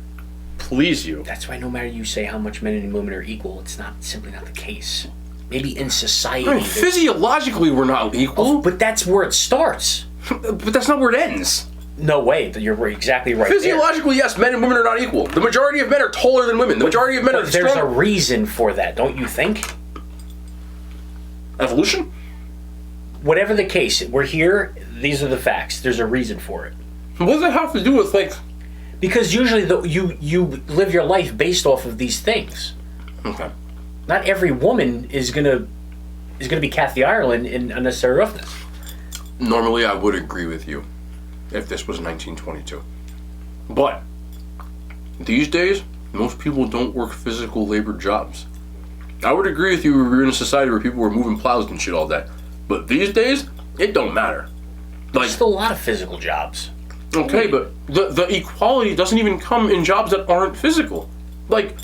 Please you. That's why no matter you say how much men and women are equal, it's simply not the case. Maybe in society... I mean, physiologically we're not equal. Oh, but that's where it starts. But that's not where it ends. No way, you're exactly right. Physiologically, yes, men and women are not equal. The majority of men are taller than women. The majority of men are There's strong. a reason for that, don't you think? Evolution? Whatever the case, we're here, these are the facts. There's a reason for it. What does it have to do with, like... Because usually you live your life based off of these things. Okay. Not every woman is gonna be Kathy Ireland in unnecessary roughness. Normally, I would agree with you if this was 1922. But these days, most people don't work physical labor jobs. I would agree with you if we were in a society where people were moving plows and shit all day. But these days, it don't matter. Like, There's still a lot of physical jobs. Okay, but the equality doesn't even come in jobs that aren't physical. Like,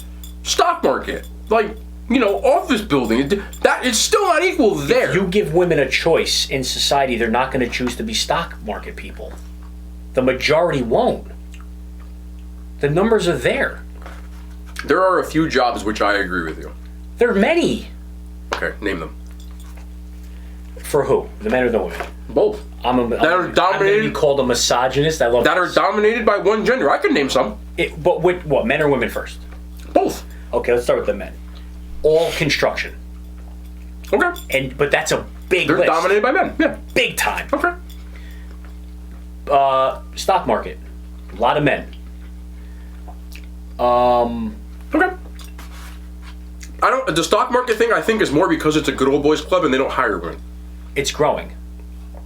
stock market. Like, you know, office building. That it's still not equal there. If you give women a choice in society, they're not going to choose to be stock market people. The majority won't. The numbers are there. There are a few jobs which I agree with you. There are many. Okay, name them. For who? The men or the women? Both. I'm going to be called a misogynist. I love that are dominated by one gender. I could name some. But what? Men or women first? Both. Okay, let's start with the men. All construction. Okay. But that's a big They're list. dominated by men. Yeah. Big time. Okay. Stock market. A lot of men. Okay. The stock market thing I think is more because it's a good old boys club and they don't hire women. It's growing.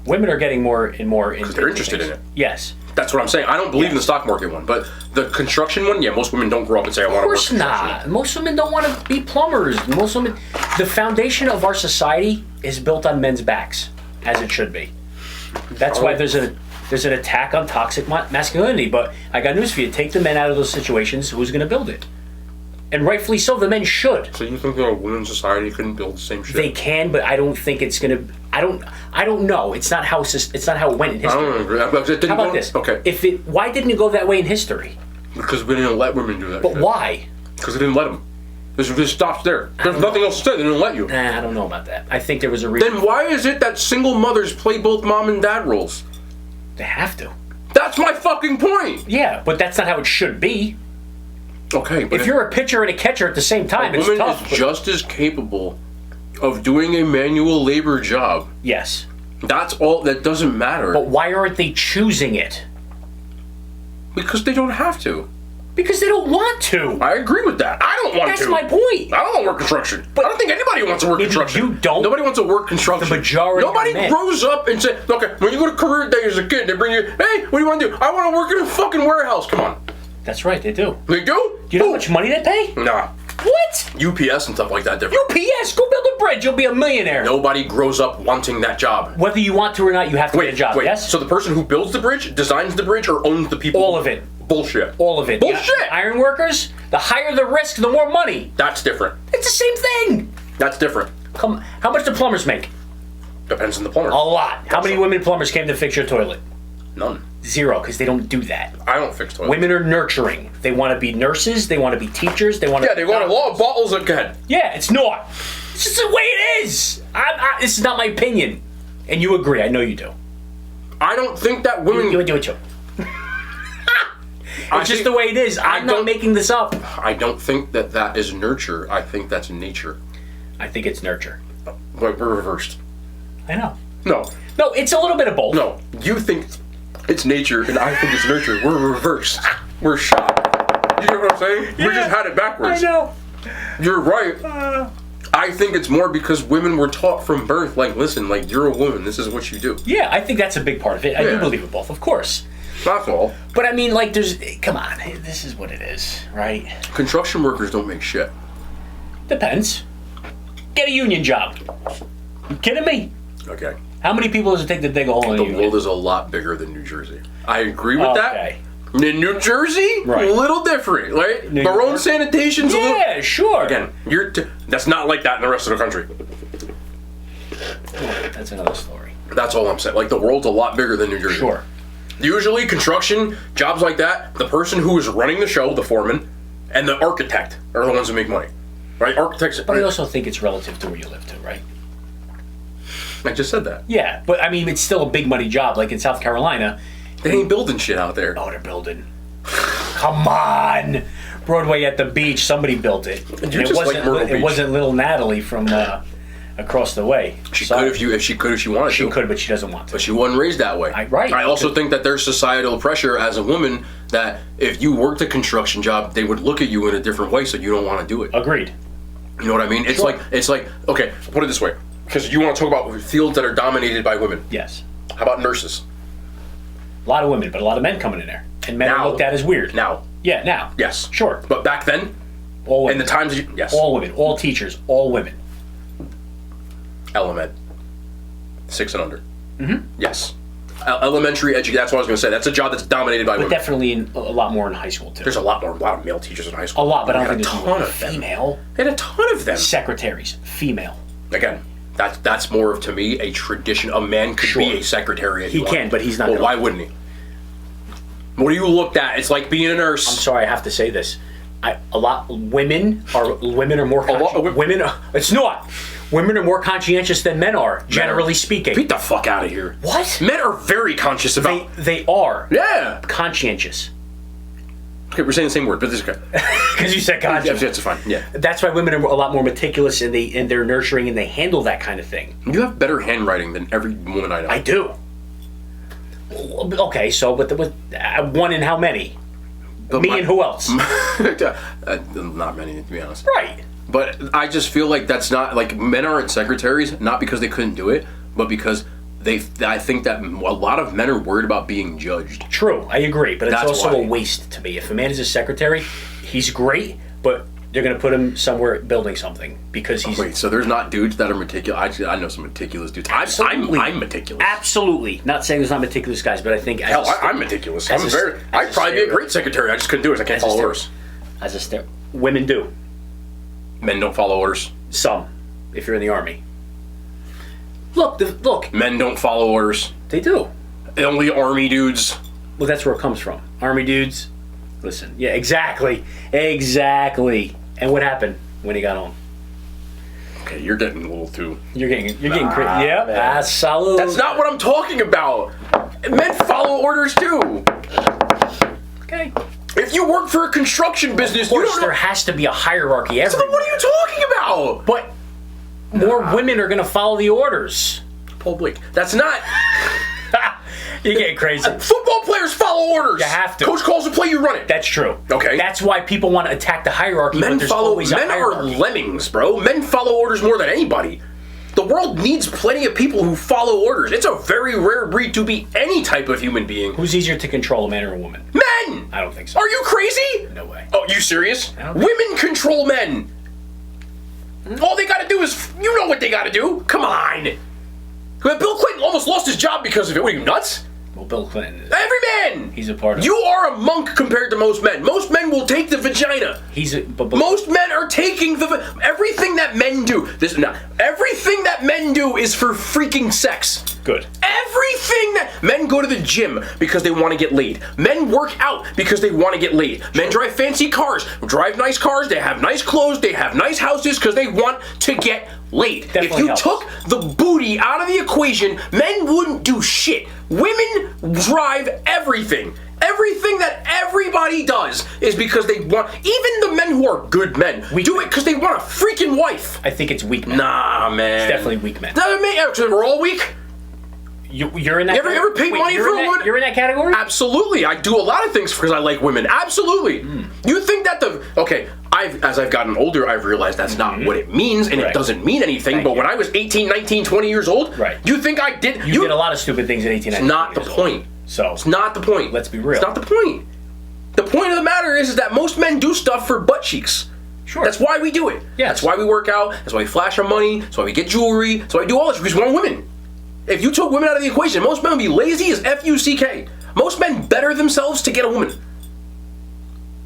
Women are getting more and more into they're interested in it. Yes. That's what I'm saying. I don't believe in the stock market one, but the construction one, yeah, most women don't grow up and say, I want to work construction. Of course not. Most women don't want to be plumbers. Most women... The foundation of our society is built on men's backs, as it should be. That's why there's an attack on toxic masculinity. But I got news for you. Take the men out of those situations, who's going to build it? And rightfully so, the men should. So you think that a women's society couldn't build the same shit? They can, but I don't think it's going to... I don't know. It's not how it went in history. I don't agree. How about this? Okay. Why didn't it go that way in history? Because we didn't let women do that. But why? Because they didn't let them. It stops there. There's nothing else to say. They didn't let you. I don't know about that. I think there was a reason. Then why is it that single mothers play both mom and dad roles? They have to. That's my fucking point. Yeah, but that's not how it should be. Okay, but if you're a pitcher and a catcher at the same time, it's tough. A woman is just as capable of doing a manual labor job. Yes. That's all. That doesn't matter. But why aren't they choosing it? Because they don't have to. Because they don't want to. I agree with that. I don't want to. That's my point. I don't want to work construction. But I don't think anybody wants to work construction. You don't. Nobody wants to work construction. The majority Nobody of men. grows up and says, okay, when you go to career day as a kid, they bring you, hey, what do you want to do? I want to work in a fucking warehouse. Come on. That's right, they do. They do? Do you know how much money they pay? Nah. What? UPS and stuff like that. Different. UPS? Go build a bridge. You'll be a millionaire. Nobody grows up wanting that job. Whether you want to or not, you have to get a job. Yes? So the person who builds the bridge, designs the bridge, or owns the people? All of it. Bullshit. All of it. Bullshit. The iron workers, the higher the risk, the more money. That's different. It's the same thing. That's different. How much do plumbers make? Depends on the plumber. A lot. How many women plumbers came to fix your toilet? None. 0, because they don't do that. I don't fix toilets. Women are nurturing. They want to be nurses. They want to be teachers. They want to. Yeah, they want a lot of bottles again. Yeah, it's not. It's just the way it is. This is not my opinion. And you agree. I know you do. I don't think that women... You do it too. It's just the way it is. I'm not making this up. I don't think that is nurture. I think that's nature. I think it's nurture. But we're reversed. I know. No, it's a little bit of both. no. You think it's nature, and I think it's nurture. We're reversed. We're shot. You get what I'm saying? We just had it backwards. I know. You're right. I think it's more because women were taught from birth, like, listen, like, you're a woman. This is what you do. Yeah, I think that's a big part of it. I do believe it both, of course. That's all. But I mean, like, come on, this is what it is, right? Construction workers don't make shit. Depends. Get a union job. You kidding me? Okay. How many people does it take to dig a hole in a The union? world is a lot bigger than New Jersey. I agree with that. In New Jersey, Right. a little different, right? New Our own York? sanitation's a little... Yeah, sure. Again, that's not like that in the rest of the country. That's another story. That's all I'm saying. Like, the world's a lot bigger than New Jersey. Sure. Usually, construction, jobs like that, the person who is running the show, the foreman, and the architect are the ones who make money. Right? Architects... But I also think it's relative to where you live, too, right? I just said that. Yeah, but I mean, it's still a big money job. Like in South Carolina, They ain't building shit out there. oh, they're building. Come on, Broadway at the beach. Somebody built it. And You're it just wasn't. like Myrtle It Beach. wasn't little Natalie from across the way. She Sorry. could if she wanted to. She could, but she doesn't want to. But she wasn't raised that way. Right. I also think that there's societal pressure as a woman that if you worked a construction job, they would look at you in a different way, so you don't want to do it. Agreed. You know what I mean? It's Sure. like okay, put it this way, because you want to talk about fields that are dominated by women. Yes. How about nurses? A lot of women, but a lot of men coming in there, and men are Now. looked at as weird. Now, Yeah, now. yes, Sure. But back then, All in women. the times, yes, All women. All teachers. All women. Elementary, 6 and under. Mm-hmm. Yes, elementary education. That's what I was going to say. That's a job that's dominated by But women. definitely a lot more in high school too. There's a lot of male teachers in high school. A lot, but I We don't had think a there's ton more of them. female. They had a ton of them. Secretaries, female. Again, that's more of, to me, a tradition. A man could be Sure. a secretary. If He he can, wanted. but he's not Well, gonna- why wouldn't he? What do you looked at? It's like being a nurse. I'm sorry, I have to say this. Women are more it's not. Women are more conscientious than men are, generally speaking. Beat the fuck out of here. What? Men are very conscious about. They are Yeah. conscientious. Okay, we're saying the same word, but this is okay. Because you said conscious. Yeah, it's fine. Yeah. That's why women are a lot more meticulous in their nurturing, and they handle that kind of thing. You have better handwriting than every woman I know. I do. Okay, so with one in how many? But Me and who else? Not many, to be honest. Right. But I just feel like that's not, like, men aren't secretaries, not because they couldn't do it, but because I think that a lot of men are worried about being judged. True, I agree, but it's That's also why. a waste to me. If a man is a secretary, he's great, but they're going to put him somewhere building something because he's... Wait, so there's not dudes that are meticulous? I know some meticulous dudes. Absolutely. I'm meticulous. Absolutely. Not saying there's not meticulous guys, but I think... Hell, I'm meticulous. as I'm a- very. as I'd a probably be a stereo- great secretary. I just couldn't do it. I can't as a follow stereo- orders. Women do. Men don't follow orders. Some, if you're in the army. Look, Men don't follow orders. they do. Only army dudes. Well, that's where it comes from. Army dudes. Listen, yeah, exactly. And what happened when he got home? Okay, you're getting a little too. You're getting crazy. Yeah, that's solid. That's not what I'm talking about. Men follow orders too. okay. If you work for a construction business, Of you course, don't there know. has to be a hierarchy So everywhere. then what are you talking about? But more women are going to follow the orders. Paul Blake. That's not. You're getting crazy. Football players follow orders. You have to. Coach calls a play, you run it. That's true. Okay. That's why people want to attack the hierarchy. Men but there's follow. always a Men are hierarchy. lemmings, bro. Men follow orders more than anybody. The world needs plenty of people who follow orders. It's a very rare breed to be any type of human being. Who's easier to control, a man or a woman? Men! I don't think so. Are you crazy? No way. Oh, you serious? I don't- Women control men. All they gotta do is, you know what they gotta do. Come on. Bill Clinton almost lost his job because of it. What are you, nuts? Well, Bill Clinton. Every man. He's a part of. You are a monk compared to most men. Most men will take the vagina. But Most men are taking everything that men do. Everything that men do is for freaking sex. good. Everything that men go to the gym because they want to get laid. Men work out because they want to get laid. Men drive fancy cars, drive nice cars. They have nice clothes. They have nice houses because they want to get laid. If Definitely you helps. took the booty out of the equation, men wouldn't do shit. Women drive everything. Everything that everybody does is because they want, even the men who are good men, do it because they want a freaking wife. I think it's weak men. Nah, man. It's definitely weak men. Doesn't mean, actually, we're all weak. You're in that. You ever paid money for a woman? You're in that category? Absolutely. I do a lot of things because I like women. Absolutely. You think that as I've gotten older, I've realized that's not what it means, and it doesn't mean anything. But when I was 18, 19, 20 years old, you think I did? You did a lot of stupid things at 18, 19. It's not the point. So it's not the point. Let's be real. It's not the point. The point of the matter is that most men do stuff for butt cheeks. Sure. That's why we do it. Yes. That's why we work out. That's why we flash our money. That's why we get jewelry. That's why we do all this because we want women. If you took women out of the equation, most men would be lazy as F-U-C-K. Most men better themselves to get a woman.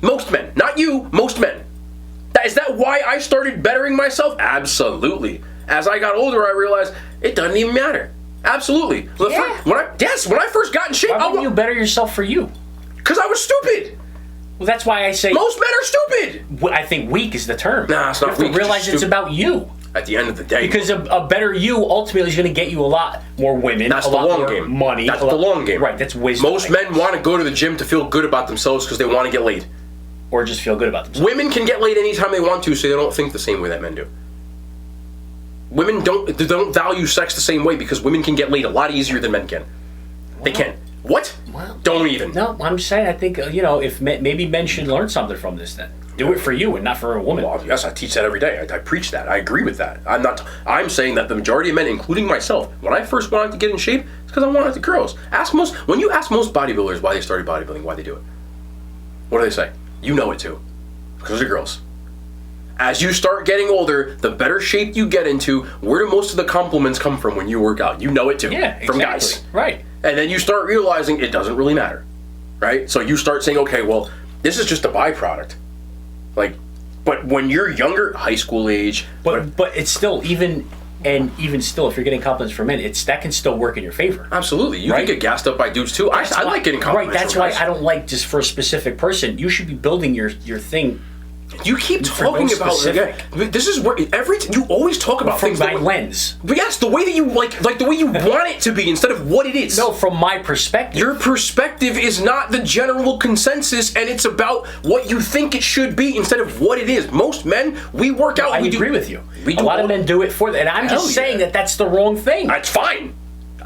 Most men. Not you, most men. Is that why I started bettering myself? Absolutely. As I got older, I realized it doesn't even matter. Absolutely. Yeah. When I first got in shape, why wouldn't you better yourself for you? Because I was stupid. Well, that's why I say most men are stupid. I think weak is the term. Nah, it's not you have weak. to realize it's about you. At the end of the day, Because a better you ultimately is going to get you a lot more women. That's a the lot long more game. Money. That's the long game. Right. That's wisdom. Most men want to go to the gym to feel good about themselves because they want to get laid. Or just feel good about themselves. Women can get laid anytime they want to, so they don't think the same way that men do. Women don't value sex the same way because women can get laid a lot easier than men can. They can. What? Well, don't even. No, I'm just saying. I think if maybe men should learn something from this. Then do it for you and not for a woman. Well, yes, I teach that every day. I preach that. I agree with that. I'm saying that the majority of men, including myself, when I first wanted to get in shape, it's because I wanted the girls. When you ask most bodybuilders why they started bodybuilding, why they do it, what do they say? You know it too, because of girls. As you start getting older, the better shape you get into, where do most of the compliments come from when you work out? You know it too. Yeah, exactly. From guys. Right. And then you start realizing it doesn't really matter. Right? So you start saying, okay, well, this is just a byproduct. But when you're younger, high school age. But it's still, even still, if you're getting compliments from men, that can still work in your favor. Absolutely. You can get gassed up by dudes too. I like getting compliments. Right, that's from why guys. I don't like just for a specific person. You should be building your thing. You keep talking about this is where you always talk about from things my lens. But yes, the way that you like the way you want it to be instead of what it is. No, from my perspective. Your perspective is not the general consensus, and it's about what you think it should be instead of what it is. Most men, we work out. I agree with you. A lot of men do it for that, and I'm just saying that that's the wrong thing. That's fine.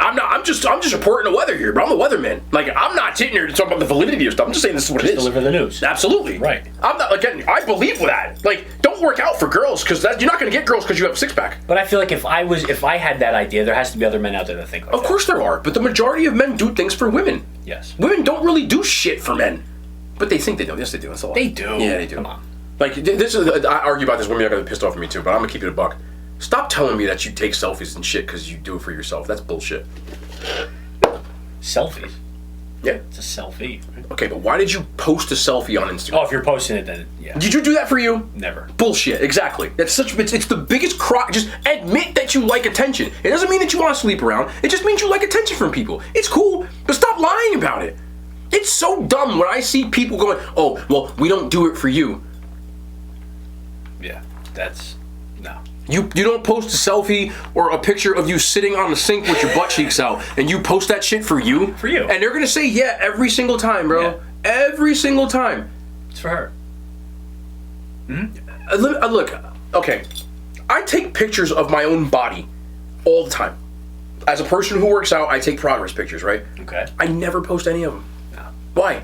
I'm just reporting the weather here, but I'm the weatherman. I'm not sitting here to talk about the validity of stuff. I'm just saying this is what it is. Deliver the news. Absolutely. Right. I'm not I believe that. Don't work out for girls because you're not going to get girls because you have a six pack. But I feel like if I had that idea, there has to be other men out there that think like that. Of course there are, but the majority of men do things for women. Yes. Women don't really do shit for men, but they think they do. Yes, they do. That's a lot. They do. Yeah, they do. Come on. This is I argue about this. Women are going to be pissed off at me too, but I'm going to keep it a buck. Stop telling me that you take selfies and shit because you do it for yourself. That's bullshit. Selfies. Yeah. It's a selfie. Okay, but why did you post a selfie on Instagram? Oh, if you're posting it, then yeah. Did you do that for you? Never. Bullshit. Exactly. It's the biggest crock. Just admit that you like attention. It doesn't mean that you want to sleep around. It just means you like attention from people. It's cool, but stop lying about it. It's so dumb when I see people going, "Oh, well, we don't do it for you." Yeah, that's no. You don't post a selfie or a picture of you sitting on the sink with your butt cheeks out, and you post that shit for you? For you. And they're gonna say yeah every single time, bro. Yeah. Every single time. It's for her. Look, okay. I take pictures of my own body all the time. As a person who works out, I take progress pictures, right? Okay. I never post any of them. No. Why?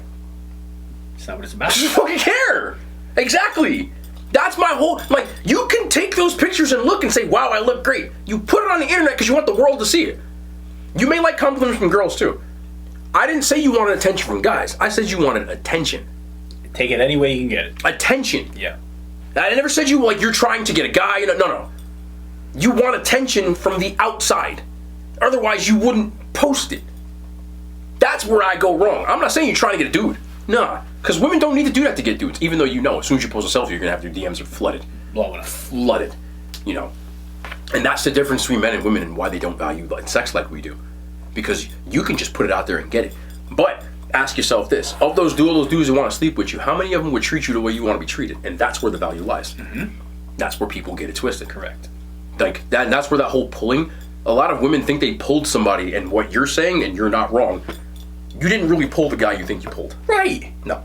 It's not what it's about. I just fucking care. Exactly. That's my whole, you can take those pictures and look and say, wow, I look great. You put it on the internet because you want the world to see it. You may like compliments from girls too. I didn't say you wanted attention from guys. I said you wanted attention. Take it any way you can get it. Attention. Yeah. I never said you're trying to get a guy. No. You want attention from the outside. Otherwise, you wouldn't post it. That's where I go wrong. I'm not saying you're trying to get a dude. Nah. Because women don't need to do that to get dudes, even though as soon as you post a selfie, you're going to have your DMs are flooded. Blowing up. Flooded. And that's the difference between men and women and why they don't value sex like we do. Because you can just put it out there and get it. But ask yourself this. Of all those dudes who want to sleep with you, how many of them would treat you the way you want to be treated? And that's where the value lies. Mm-hmm. That's where people get it twisted. Correct. Like that's where that whole pulling. A lot of women think they pulled somebody, and what you're saying, and you're not wrong. You didn't really pull the guy you think you pulled. Right. No.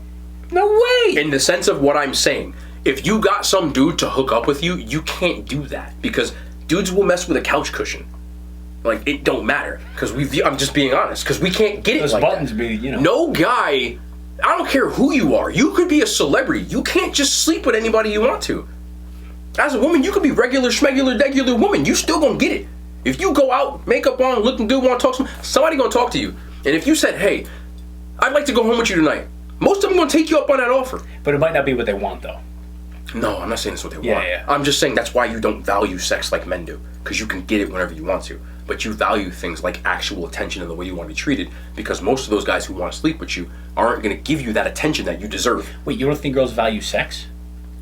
No way. In the sense of what I'm saying, if you got some dude to hook up with you, you can't do that because dudes will mess with a couch cushion. Like, it don't matter because I'm just being honest because we can't get it Those like buttons that. be, you know. No guy, I don't care who you are. You could be a celebrity. You can't just sleep with anybody you want to. As a woman, you could be regular woman. You still gonna get it. If you go out, makeup on, looking good, want to talk to somebody gonna talk to you. And if you said, hey, I'd like to go home with you tonight, most of them gonna take you up on that offer. But it might not be what they want, though. No, I'm not saying that's what they Yeah, want. yeah. I'm just saying that's why you don't value sex like men do. Because you can get it whenever you want to. But you value things like actual attention and the way you want to be treated. Because most of those guys who want to sleep with you aren't going to give you that attention that you deserve. Wait, you don't think girls value sex?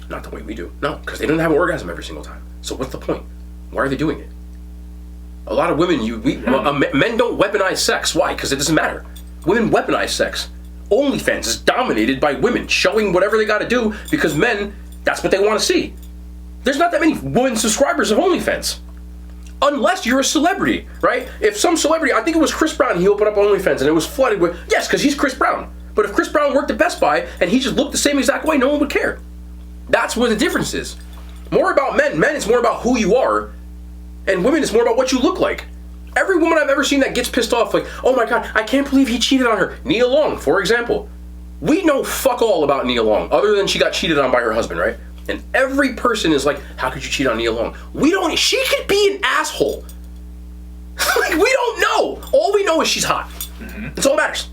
Not the way we do. No, because they don't have an orgasm every single time. So what's the point? Why are they doing it? A lot of women, men don't weaponize sex. Why? Because it doesn't matter. Women weaponize sex. OnlyFans is dominated by women showing whatever they got to do because men, that's what they want to see. There's not that many women subscribers of OnlyFans. Unless you're a celebrity, right? If some celebrity, I think it was Chris Brown, he opened up OnlyFans and it was flooded with, yes, because he's Chris Brown. But if Chris Brown worked at Best Buy and he just looked the same exact way, no one would care. That's where the difference is. More about men. Men, it's more about who you are. And women, it's more about what you look like. Every woman I've ever seen that gets pissed off, like, oh my God, I can't believe he cheated on her. Nia Long, for example. We know fuck all about Nia Long, other than she got cheated on by her husband, right? And every person is like, how could you cheat on Nia Long? She could be an asshole. Like, we don't know. All we know is she's hot. That's all that matters.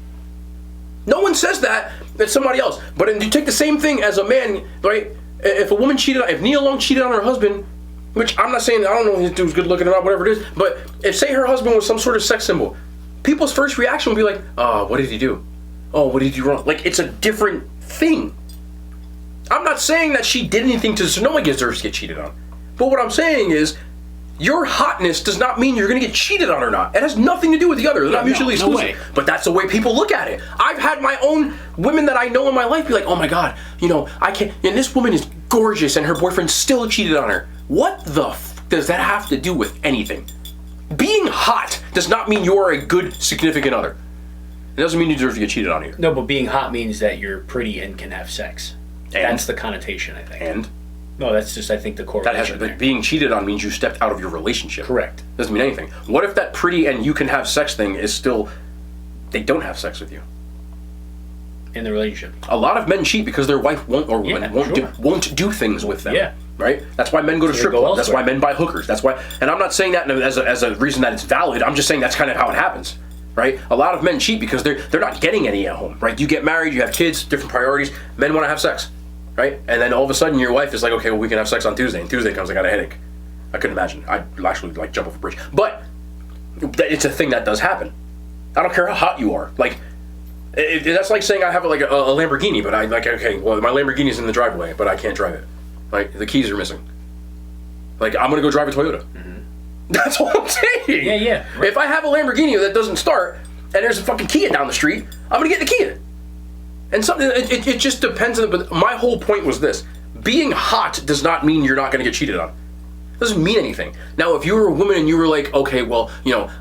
No one says that, it's somebody else. But if you take the same thing as a man, right? If if Nia Long cheated on her husband, which I'm not saying, I don't know if this dude's good looking or not, whatever it is, but if, say, her husband was some sort of sex symbol, people's first reaction would be like, oh, what did he do? Oh, what did he do wrong? Like, it's a different thing. I'm not saying that she did anything so no one deserves to get cheated on. But what I'm saying is, your hotness does not mean you're going to get cheated on or not. It has nothing to do with the other. They're not mutually exclusive. But that's the way people look at it. I've had my own women that I know in my life be like, oh my God, I can't, and this woman is gorgeous and her boyfriend still cheated on her. What the does that have to do with anything? Being hot does not mean you're a good significant other. It doesn't mean you deserve to get cheated on either. No, but being hot means that you're pretty and can have sex. That's the connotation, I think. And? No, that's just, I think, the correlation. But being cheated on means you stepped out of your relationship. Correct. Doesn't mean anything. What if that pretty and you can have sex thing is still, they don't have sex with you? In the relationship. A lot of men cheat because their wife won't or woman won't do things with them. Yeah. Right? That's why men go to strip clubs. That's why men buy hookers. That's why, and I'm not saying that as a reason that it's valid. I'm just saying that's kind of how it happens. Right? A lot of men cheat because they're not getting any at home. Right? You get married, you have kids, different priorities. Men want to have sex. Right? And then all of a sudden your wife is like, okay, well, we can have sex on Tuesday. And Tuesday comes, I got a headache. I couldn't imagine. I'd actually jump off a bridge. But it's a thing that does happen. I don't care how hot you are. Like, that's like saying I have a Lamborghini, but okay, well, my Lamborghini's in the driveway, but I can't drive it. Like, the keys are missing. Like, I'm gonna go drive a Toyota. Mm-hmm. That's what I'm saying. Yeah. Right. If I have a Lamborghini that doesn't start, and there's a fucking Kia down the street, I'm gonna get the Kia. And something, it just depends on, but my whole point was this. Being hot does not mean you're not gonna get cheated on. It doesn't mean anything. Now, if you were a woman and you were like, okay, well,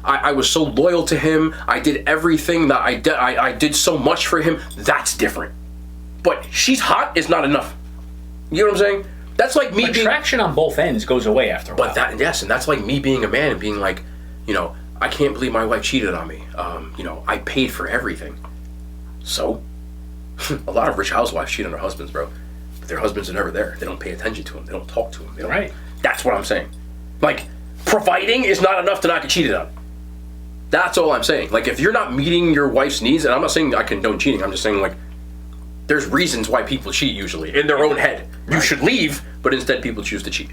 I was so loyal to him, I did everything that I did so much for him, that's different. But she's hot is not enough. You know what I'm saying? That's like me attraction on both ends goes away after a while. But and that's like me being a man and being like, I can't believe my wife cheated on me. I paid for everything. So, a lot of rich housewives cheat on their husbands, bro. But their husbands are never there. They don't pay attention to them. They don't talk to them. Right. That's what I'm saying. Like, providing is not enough to not get cheated on. That's all I'm saying. Like, if you're not meeting your wife's needs, and I'm not saying I condone cheating, I'm just saying, like, there's reasons why people cheat usually, in their own head. You should leave, but instead people choose to cheat.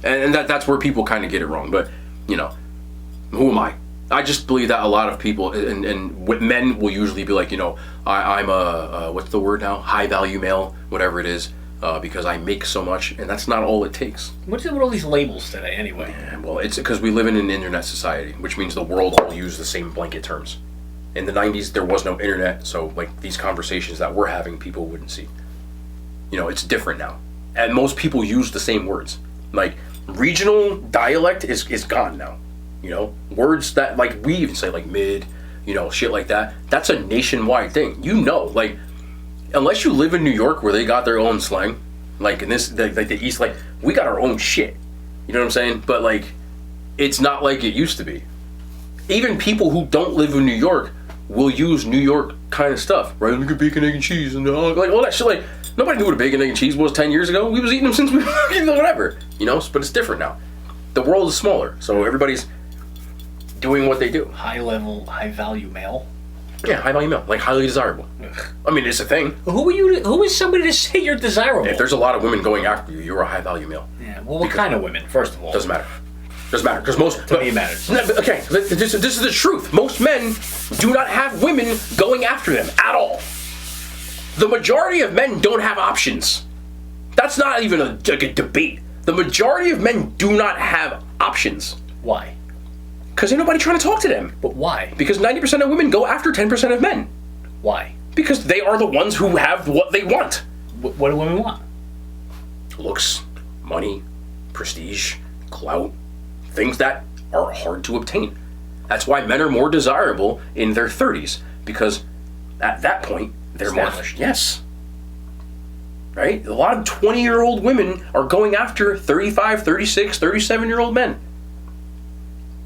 And that's where people kind of get it wrong. But, who am I? I just believe that a lot of people, and men will usually be like, I'm a what's the word now? High value male, whatever it is. Because I make so much, and that's not all it takes. What's it with all these labels today, anyway? Yeah, well, it's because we live in an internet society, which means the world all use the same blanket terms. In the 90s, there was no internet, so like these conversations that we're having, people wouldn't see. It's different now, and most people use the same words. Like regional dialect is gone now. You know, words that like we even say like mid, you know, shit like that. That's a nationwide thing. You know, like unless you live in New York where they got their own slang, like in this like the East, like we got our own shit. You know what I'm saying? But like, it's not like it used to be. Even people who don't live in New York will use New York kind of stuff, right? Look at bacon, egg, and cheese, and like all that shit. Like nobody knew what a bacon, egg, and cheese was 10 years ago. We was eating them since we whatever, you know. But it's different now. The world is smaller, so everybody's doing what they do. High level, high value male. Yeah, high value male, like highly desirable. Ugh. I mean, it's a thing. Who are you? Who is somebody to say you're desirable? If there's a lot of women going after you, you're a high value male. Yeah. Well, what kind of women? First of all, Doesn't matter. Doesn't matter because most. To me, it matters. Okay, this is the truth. Most men do not have women going after them at all. The majority of men don't have options. That's not even a debate. The majority of men do not have options. Why? Because ain't nobody trying to talk to them. But why? Because 90% of women go after 10% of men. Why? Because they are the ones who have what they want. What do women want? Looks, money, prestige, clout, things that are hard to obtain. That's why men are more desirable in their 30s, because at that point, they're more... Yes. Right? A lot of 20-year-old women are going after 35, 36, 37-year-old men.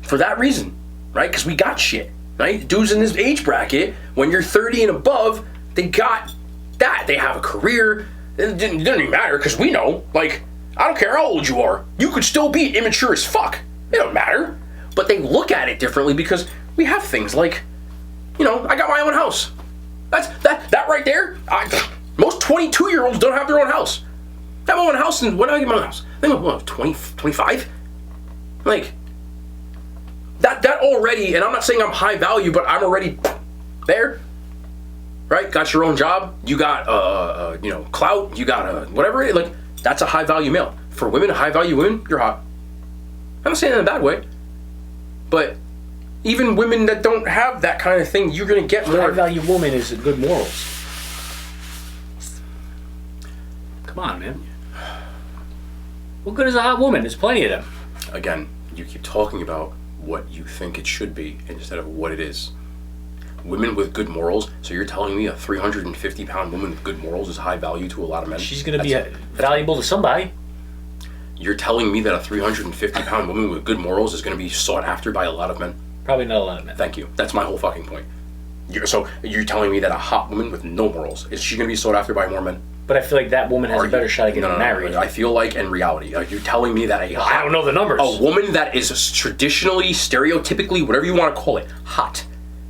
For that reason, right? Because we got shit, right? Dudes in this age bracket, when you're 30 and above, they got that. They have a career. It doesn't even matter, because we know, like, I don't care how old you are. You could still be immature as fuck. It don't matter. But they look at it differently because we have things like, you know, I got my own house. That right there, most 22-year-olds don't have their own house. I have my own house, and when did I get my own house? I think I'm 20, 25? Like, that already, and I'm not saying I'm high value, but I'm already there. Right? Got your own job. You got, you know, clout. You got, whatever. Like, that's a high value male. For women, high value women, you're hot. I'm not saying that in a bad way. But even women that don't have that kind of thing, you're going to get more. High value woman is good morals. Come on, man. What good is a hot woman? There's plenty of them. Again, you keep talking about what you think it should be instead of what it is. Women with good morals, so you're telling me a 350-pound woman with good morals is high value to a lot of men? She's going to be valuable to somebody. You're telling me that a 350-pound woman with good morals is going to be sought after by a lot of men? Probably not a lot of men. Thank you. That's my whole fucking point. So you're telling me that a hot woman with no morals, is she going to be sought after by more men? But I feel like that woman has a better shot at getting married. I feel like in reality, you're telling me that I don't know the numbers. A woman that is traditionally, stereotypically, whatever you want to call it, hot,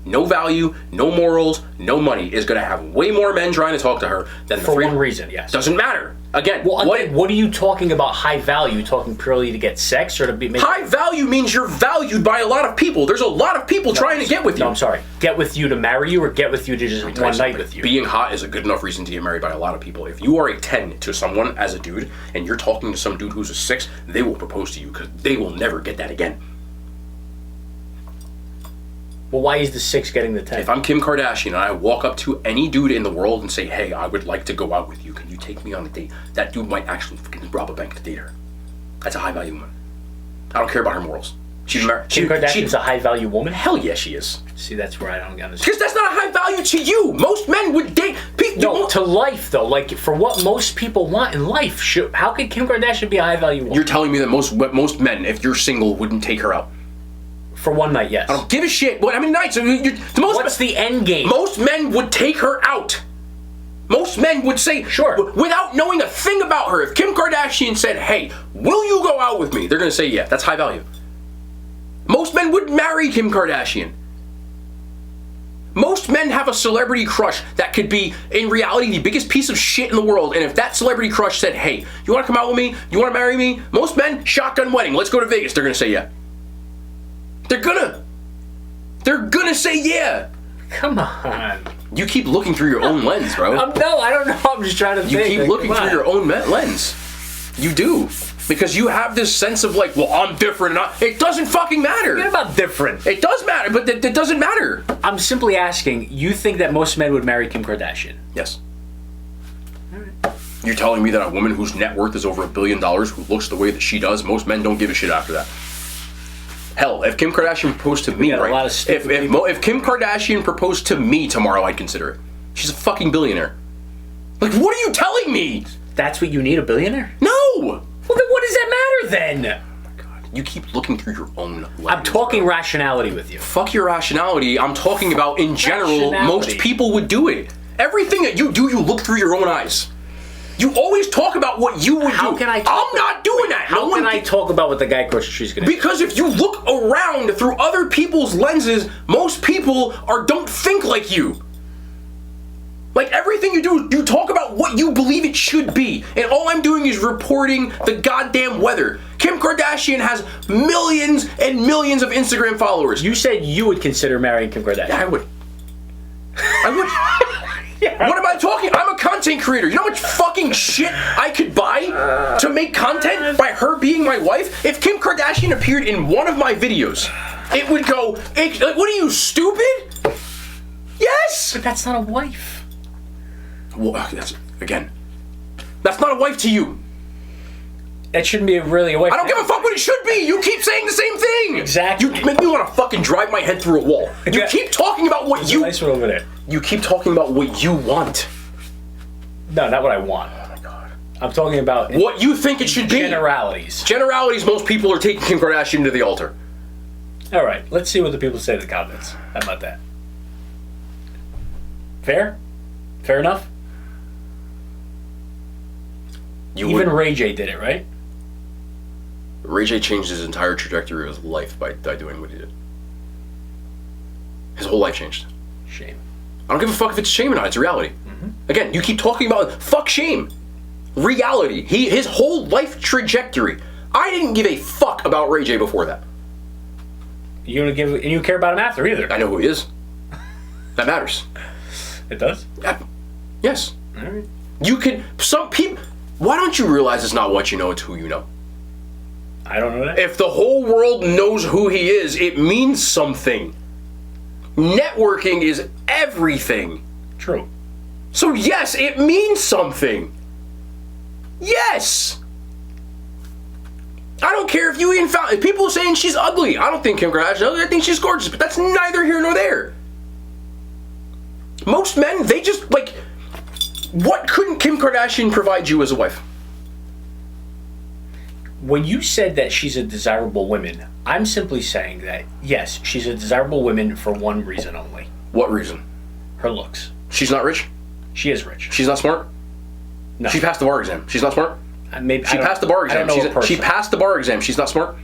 no value, no morals, no money, is going to have way more men trying to talk to her than the For one reason, yes. Doesn't matter. Again, well, what are you talking about high value? You talking purely to get sex or to be... High value means you're valued by a lot of people. There's a lot of people trying to get with you. No, I'm sorry. Get with you to marry you or get with you to just one night with you? Being hot is a good enough reason to get married by a lot of people. If you are a 10 to someone as a dude and you're talking to some dude who's a 6, they will propose to you because they will never get that again. Well, why is the 6 getting the 10? If I'm Kim Kardashian and I walk up to any dude in the world and say, hey, I would like to go out with you, can you take me on a date? That dude might actually fucking rob a bank to date her. That's a high value woman. I don't care about her morals. Kim Kardashian's a high value woman? Hell yeah, she is. See, that's where I don't understand. Because that's not a high value to you. Most men would date people. No, to life though. Like for what most people want in life. How could Kim Kardashian be a high value woman? You're telling me that most men, if you're single, wouldn't take her out. For one night, yes. I don't give a shit. How many nights? What's the end game? Most men would take her out. Most men would say, sure, without knowing a thing about her. If Kim Kardashian said, hey, will you go out with me? They're going to say, yeah, that's high value. Most men would marry Kim Kardashian. Most men have a celebrity crush that could be, in reality, the biggest piece of shit in the world. And if that celebrity crush said, hey, you want to come out with me? You want to marry me? Most men, shotgun wedding. Let's go to Vegas. They're going to say, yeah. They're gonna say yeah. Come on. You keep looking through your own lens, bro. No, I don't know. I'm just trying to think. You keep looking through your own lens. You do. Because you have this sense of like, well, I'm different. It doesn't fucking matter. Forget about different. It does matter, but it doesn't matter. I'm simply asking, you think that most men would marry Kim Kardashian? Yes. All right. You're telling me that a woman whose net worth is over $1 billion, who looks the way that she does, most men don't give a shit after that. Hell, if Kim Kardashian proposed to me, right? If Kim Kardashian proposed to me tomorrow, I'd consider it. She's a fucking billionaire. Like, what are you telling me? That's what you need, a billionaire? No! Well, then what does that matter then? You keep looking through your own lens. I'm talking rationality with you. Fuck your rationality. I'm talking about, in general, most people would do it. Everything that you do, you look through your own eyes. You always talk about what you would do. How can I I'm not doing that. How can I talk about what the guy across the street's going to do? Because if you look around through other people's lenses, most people don't think like you. Like, everything you do, you talk about what you believe it should be. And all I'm doing is reporting the goddamn weather. Kim Kardashian has millions and millions of Instagram followers. You said you would consider marrying Kim Kardashian. Yeah, I would. Yeah. What am I talking? I'm a content creator. You know how much fucking shit I could buy to make content by her being my wife? If Kim Kardashian appeared in one of my videos, it would go, like, what are you, stupid? Yes! But that's not a wife. Well, that's not a wife to you. That shouldn't be really a wife. I don't give a fuck what it should be. You keep saying the same thing. Exactly. You make me want to fucking drive my head through a wall. You keep talking about what you... Nice one over there. You keep talking about what you want. No, not what I want. Oh my God. I'm talking about... what you think it should be. Generalities. Generalities, most people are taking Kim Kardashian to the altar. All right, let's see what the people say in the comments. How about that? Fair? Fair enough? Even Ray J did it, right? Ray J changed his entire trajectory of his life by doing what he did. His whole life changed. Shame. I don't give a fuck if it's shame or not. It's reality. Mm-hmm. Again, you keep talking about fuck shame. Reality. His whole life trajectory. I didn't give a fuck about Ray J before that. You don't give, and you care about him after either. I know who he is. That matters. It does? Yes. All right. You can. Some people. Why don't you realize it's not what you know, it's who you know? I don't know that. If the whole world knows who he is, it means something. Networking is everything. True. So yes, it means something. Yes. I don't care if you even found... people saying she's ugly. I don't think Kim Kardashian's ugly. I think she's gorgeous. But that's neither here nor there. Most men, they just, like... what couldn't Kim Kardashian provide you as a wife? When you said that she's a desirable woman, I'm simply saying that, yes, she's a desirable woman for one reason only. What reason? Her looks. She's not rich? She is rich. She's not smart? No. She passed the bar exam. She's not smart? Maybe, she passed the bar exam. She passed the bar exam. She's not smart?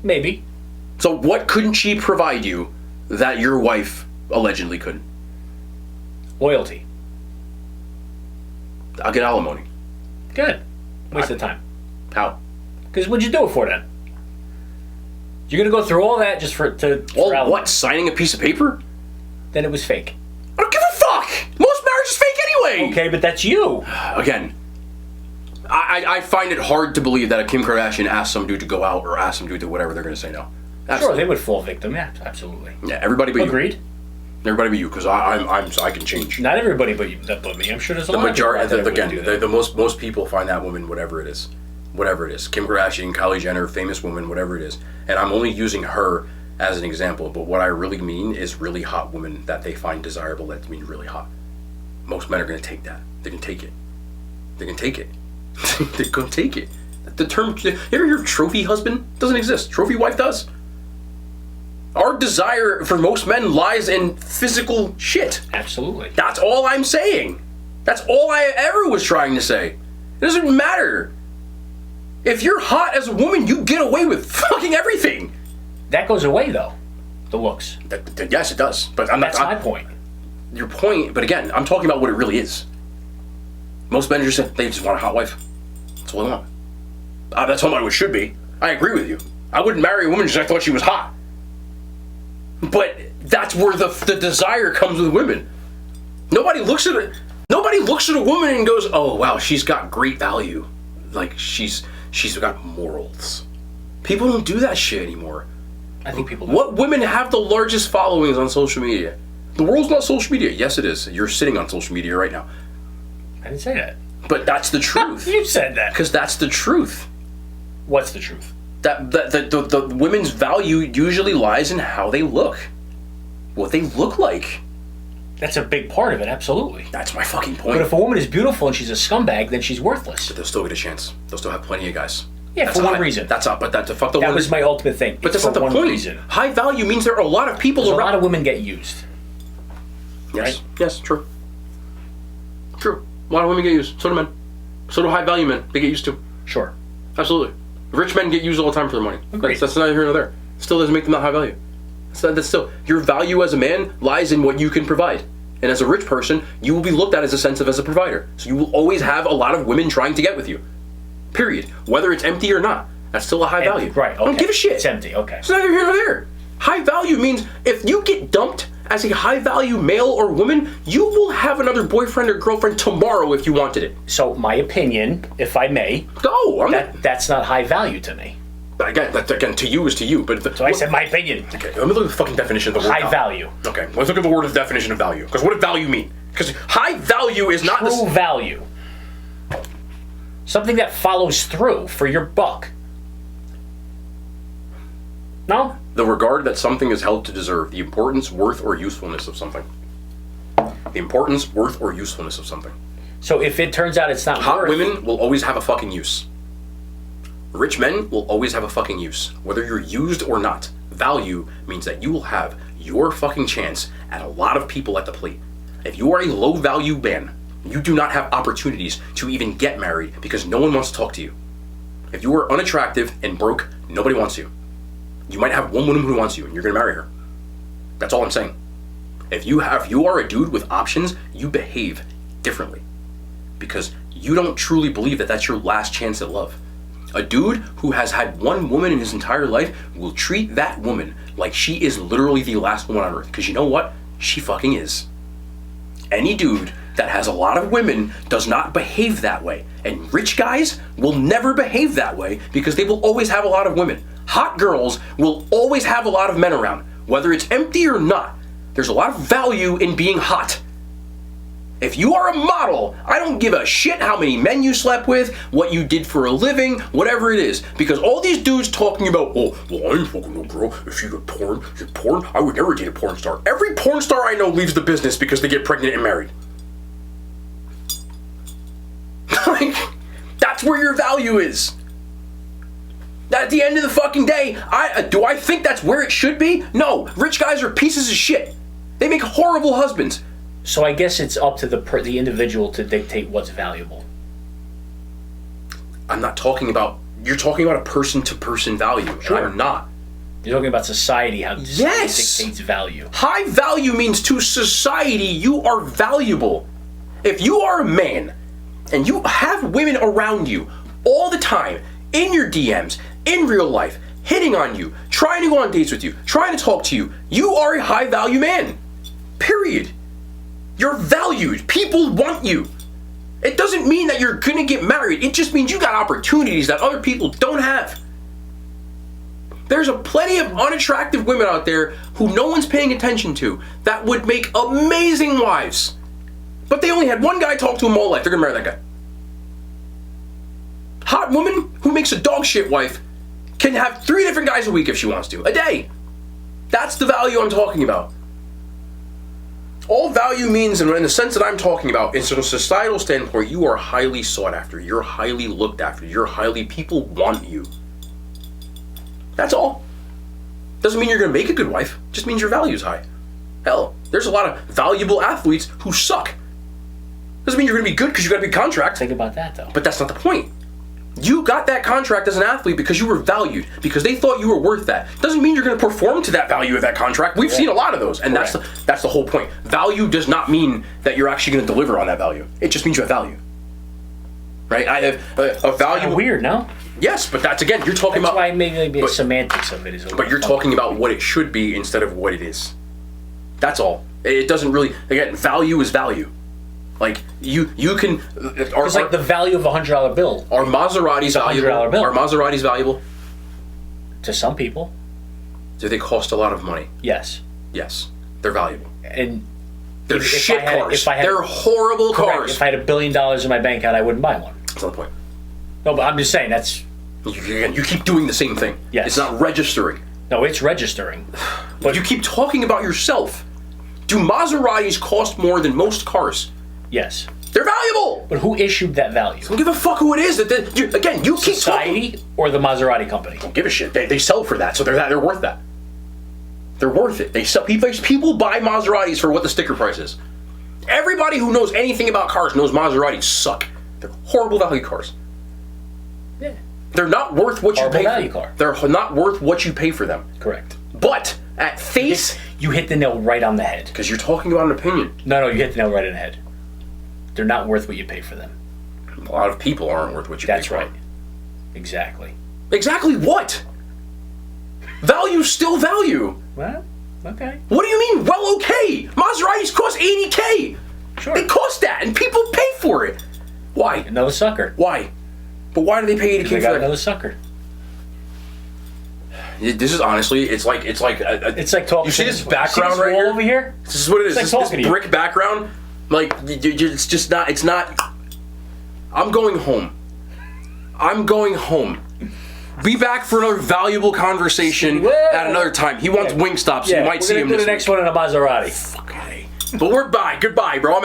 Maybe. So what couldn't she provide you that your wife allegedly couldn't? Loyalty. I'll get alimony. Good. Waste of time. How? Because what'd you do it for then? You're gonna go through all that just for all what? Signing a piece of paper? Then it was fake. I don't give a fuck. Most marriage is fake anyway. Okay, but that's you. Again, I find it hard to believe that a Kim Kardashian asked some dude to go out or asked some dude to whatever. They're gonna say no. Absolutely. Sure, they would fall victim. Yeah, absolutely. Yeah, everybody but Agreed. you. Everybody but you, because I can change. Not everybody but you, but me. I'm sure there's a lot of people. Most people find that woman whatever it is. Whatever it is. Kim Kardashian, Kylie Jenner, famous woman, whatever it is. And I'm only using her as an example, but what I really mean is really hot women that they find desirable. That means really hot. Most men are going to take that. They can take it. They can take it. They're going to take it. The term, you ever hear of trophy husband? Doesn't exist. Trophy wife does. Our desire for most men lies in physical shit. Absolutely. That's all I'm saying. That's all I ever was trying to say. It doesn't matter. If you're hot as a woman, you get away with fucking everything. That goes away, though. The looks. Yes, it does. But that's my point. Your point, but again, I'm talking about what it really is. Most men they just want a hot wife. That's all they want. That's all it should be. I agree with you. I wouldn't marry a woman just because I thought she was hot. But that's where the desire comes with women. Nobody looks at a woman and goes, "Oh wow, she's got great value. Like she's got morals." People don't do that shit anymore. I think people do. What women have the largest followings on social media? The world's not social media. Yes, it is. You're sitting on social media right now. I didn't say that. But that's the truth. You said that. Because that's the truth. What's the truth? That the women's value usually lies in how they look. What they look like. That's a big part of it, absolutely. That's my fucking point. But if a woman is beautiful and she's a scumbag, then she's worthless. But they'll still get a chance. They'll still have plenty of guys. Yeah, That's for one high, reason. That's up, but that fuck the That one. was my ultimate thing. But It's that's not for the one point. reason. High value means there are a lot of people There's around. a lot of women get used. Yes. Right? Yes. True. True. A lot of women get used. So do men. So do high value men. They get used too. Sure. Absolutely. Rich men get used all the time for their money. Agreed. That's not here nor there. Still doesn't make them not high value. That's still your value as a man lies in what you can provide. And as a rich person, you will be looked at as a provider. So you will always have a lot of women trying to get with you. Period. Whether it's empty or not. That's still a high value. Right, okay. I don't give a shit. It's empty, okay. It's neither here nor there. High value means if you get dumped as a high value male or woman, you will have another boyfriend or girlfriend tomorrow if you wanted it. So my opinion, if I may, Go. that's not high value to me. Again, to you is to you. But So I said my opinion. okay, let me look at the fucking definition of the word High value. Okay, let's look at the word definition of value. Because what does value mean? Because high value is not True value. Something that follows through for your buck. No? the regard that something is held to deserve, the importance, worth, or usefulness of something. The importance, worth, or usefulness of something. So if it turns out it's not Hot worth... women will always have a fucking use. Rich men will always have a fucking use, whether you're used or not. Value means that you will have your fucking chance at a lot of people at the plate. If you are a low value man, you do not have opportunities to even get married because no one wants to talk to you. If you are unattractive and broke, nobody wants you. You might have one woman who wants you and you're gonna marry her. That's all I'm saying. If you are a dude with options, you behave differently because you don't truly believe that that's your last chance at love. A dude who has had one woman in his entire life will treat that woman like she is literally the last woman on earth. Because you know what? She fucking is. Any dude that has a lot of women does not behave that way. And rich guys will never behave that way because they will always have a lot of women. Hot girls will always have a lot of men around. Whether it's empty or not, there's a lot of value in being hot. If you are a model, I don't give a shit how many men you slept with, what you did for a living, whatever it is. Because all these dudes talking about, oh, well, I ain't fucking no girl. If you get porn, I would never date a porn star. Every porn star I know leaves the business because they get pregnant and married. Like, that's where your value is. At the end of the fucking day, do I think that's where it should be? No, rich guys are pieces of shit. They make horrible husbands. So I guess it's up to the individual to dictate what's valuable. I'm not talking about, you're talking about a person-to-person value. Sure. I'm not. You're talking about society, how society Yes! dictates value. High value means to society you are valuable. If you are a man and you have women around you all the time, in your DMs, in real life, hitting on you, trying to go on dates with you, trying to talk to you, you are a high value man. Period. You're valued. People want you. It doesn't mean that you're gonna get married. It just means you got opportunities that other people don't have. There's a plenty of unattractive women out there who no one's paying attention to that would make amazing wives. But they only had one guy talk to them all life. They're gonna marry that guy. Hot woman who makes a dog shit wife can have 3 different guys a week if she wants to. A day. That's the value I'm talking about. All value means, and in the sense that I'm talking about, is from a societal standpoint, you are highly sought after. You're highly looked after. People want you. That's all. Doesn't mean you're going to make a good wife. Just means your value's high. Hell, there's a lot of valuable athletes who suck. Doesn't mean you're going to be good because you got a big contract. Think about that, though. But that's not the point. You got that contract as an athlete because you were valued, because they thought you were worth that. Doesn't mean you're going to perform to that value of that contract. We've seen a lot of those, and that's the whole point. Value does not mean that you're actually going to deliver on that value. It just means you have value. Right? I have a value. Kinda weird, no? Yes, but that's, again, you're talking That's about. why maybe the semantics of it is. But you're talking about what it should be instead of what it is. That's all. It doesn't really. Again, value is value. Like you can. It's like the value of $100 bill. Are Maseratis valuable? $100 bill. Are Maseratis valuable? To some people, Do they cost a lot of money? yes. Yes, they're valuable. And They're If shit I had- cars. if I had- They're horrible Correct. cars. If I had $1 billion in my bank account, I wouldn't buy one. That's not the point. No, but I'm just saying that's You keep doing the same thing. Yes. It's not registering. no, it's registering. But you keep talking about yourself. Do Maseratis cost more than most cars? Yes, They're valuable. but who issued that value? Don't give a fuck who it is. You keep talking. Society or the Maserati company? Don't give a shit. They sell for that, so they're worth that. They're worth it. They sell. People buy Maseratis for what the sticker price is. Everybody who knows anything about cars knows Maseratis suck. They're horrible value cars. Yeah, They're not worth what you Horrible pay value for. car. They're not worth what you pay for them. correct. But at face, You hit the nail right on the head. because you're talking about an opinion. No, you hit the nail right on the head. They're not worth what you pay for them. A lot of people aren't worth what you pay That's for. right. Exactly. Exactly what? Value's still value. Well, okay. What do you mean? Well, okay. Maseratis cost $80K. Sure. They cost that, and people pay for it. Why? Another sucker. Why? But why do they pay $80K They for got that? another sucker. This is honestly, it's like It's like talking. You see to this background this right wall here? over here? This is what it is. It's like This talking to you. brick background, like it's just not. It's not. I'm going home. I'm going home. Be back for another valuable conversation at another time. He wants Wingstop, so you might see him We're gonna do this the next week. one in a Maserati. Okay. But we're bye. Goodbye, bro. I'm out.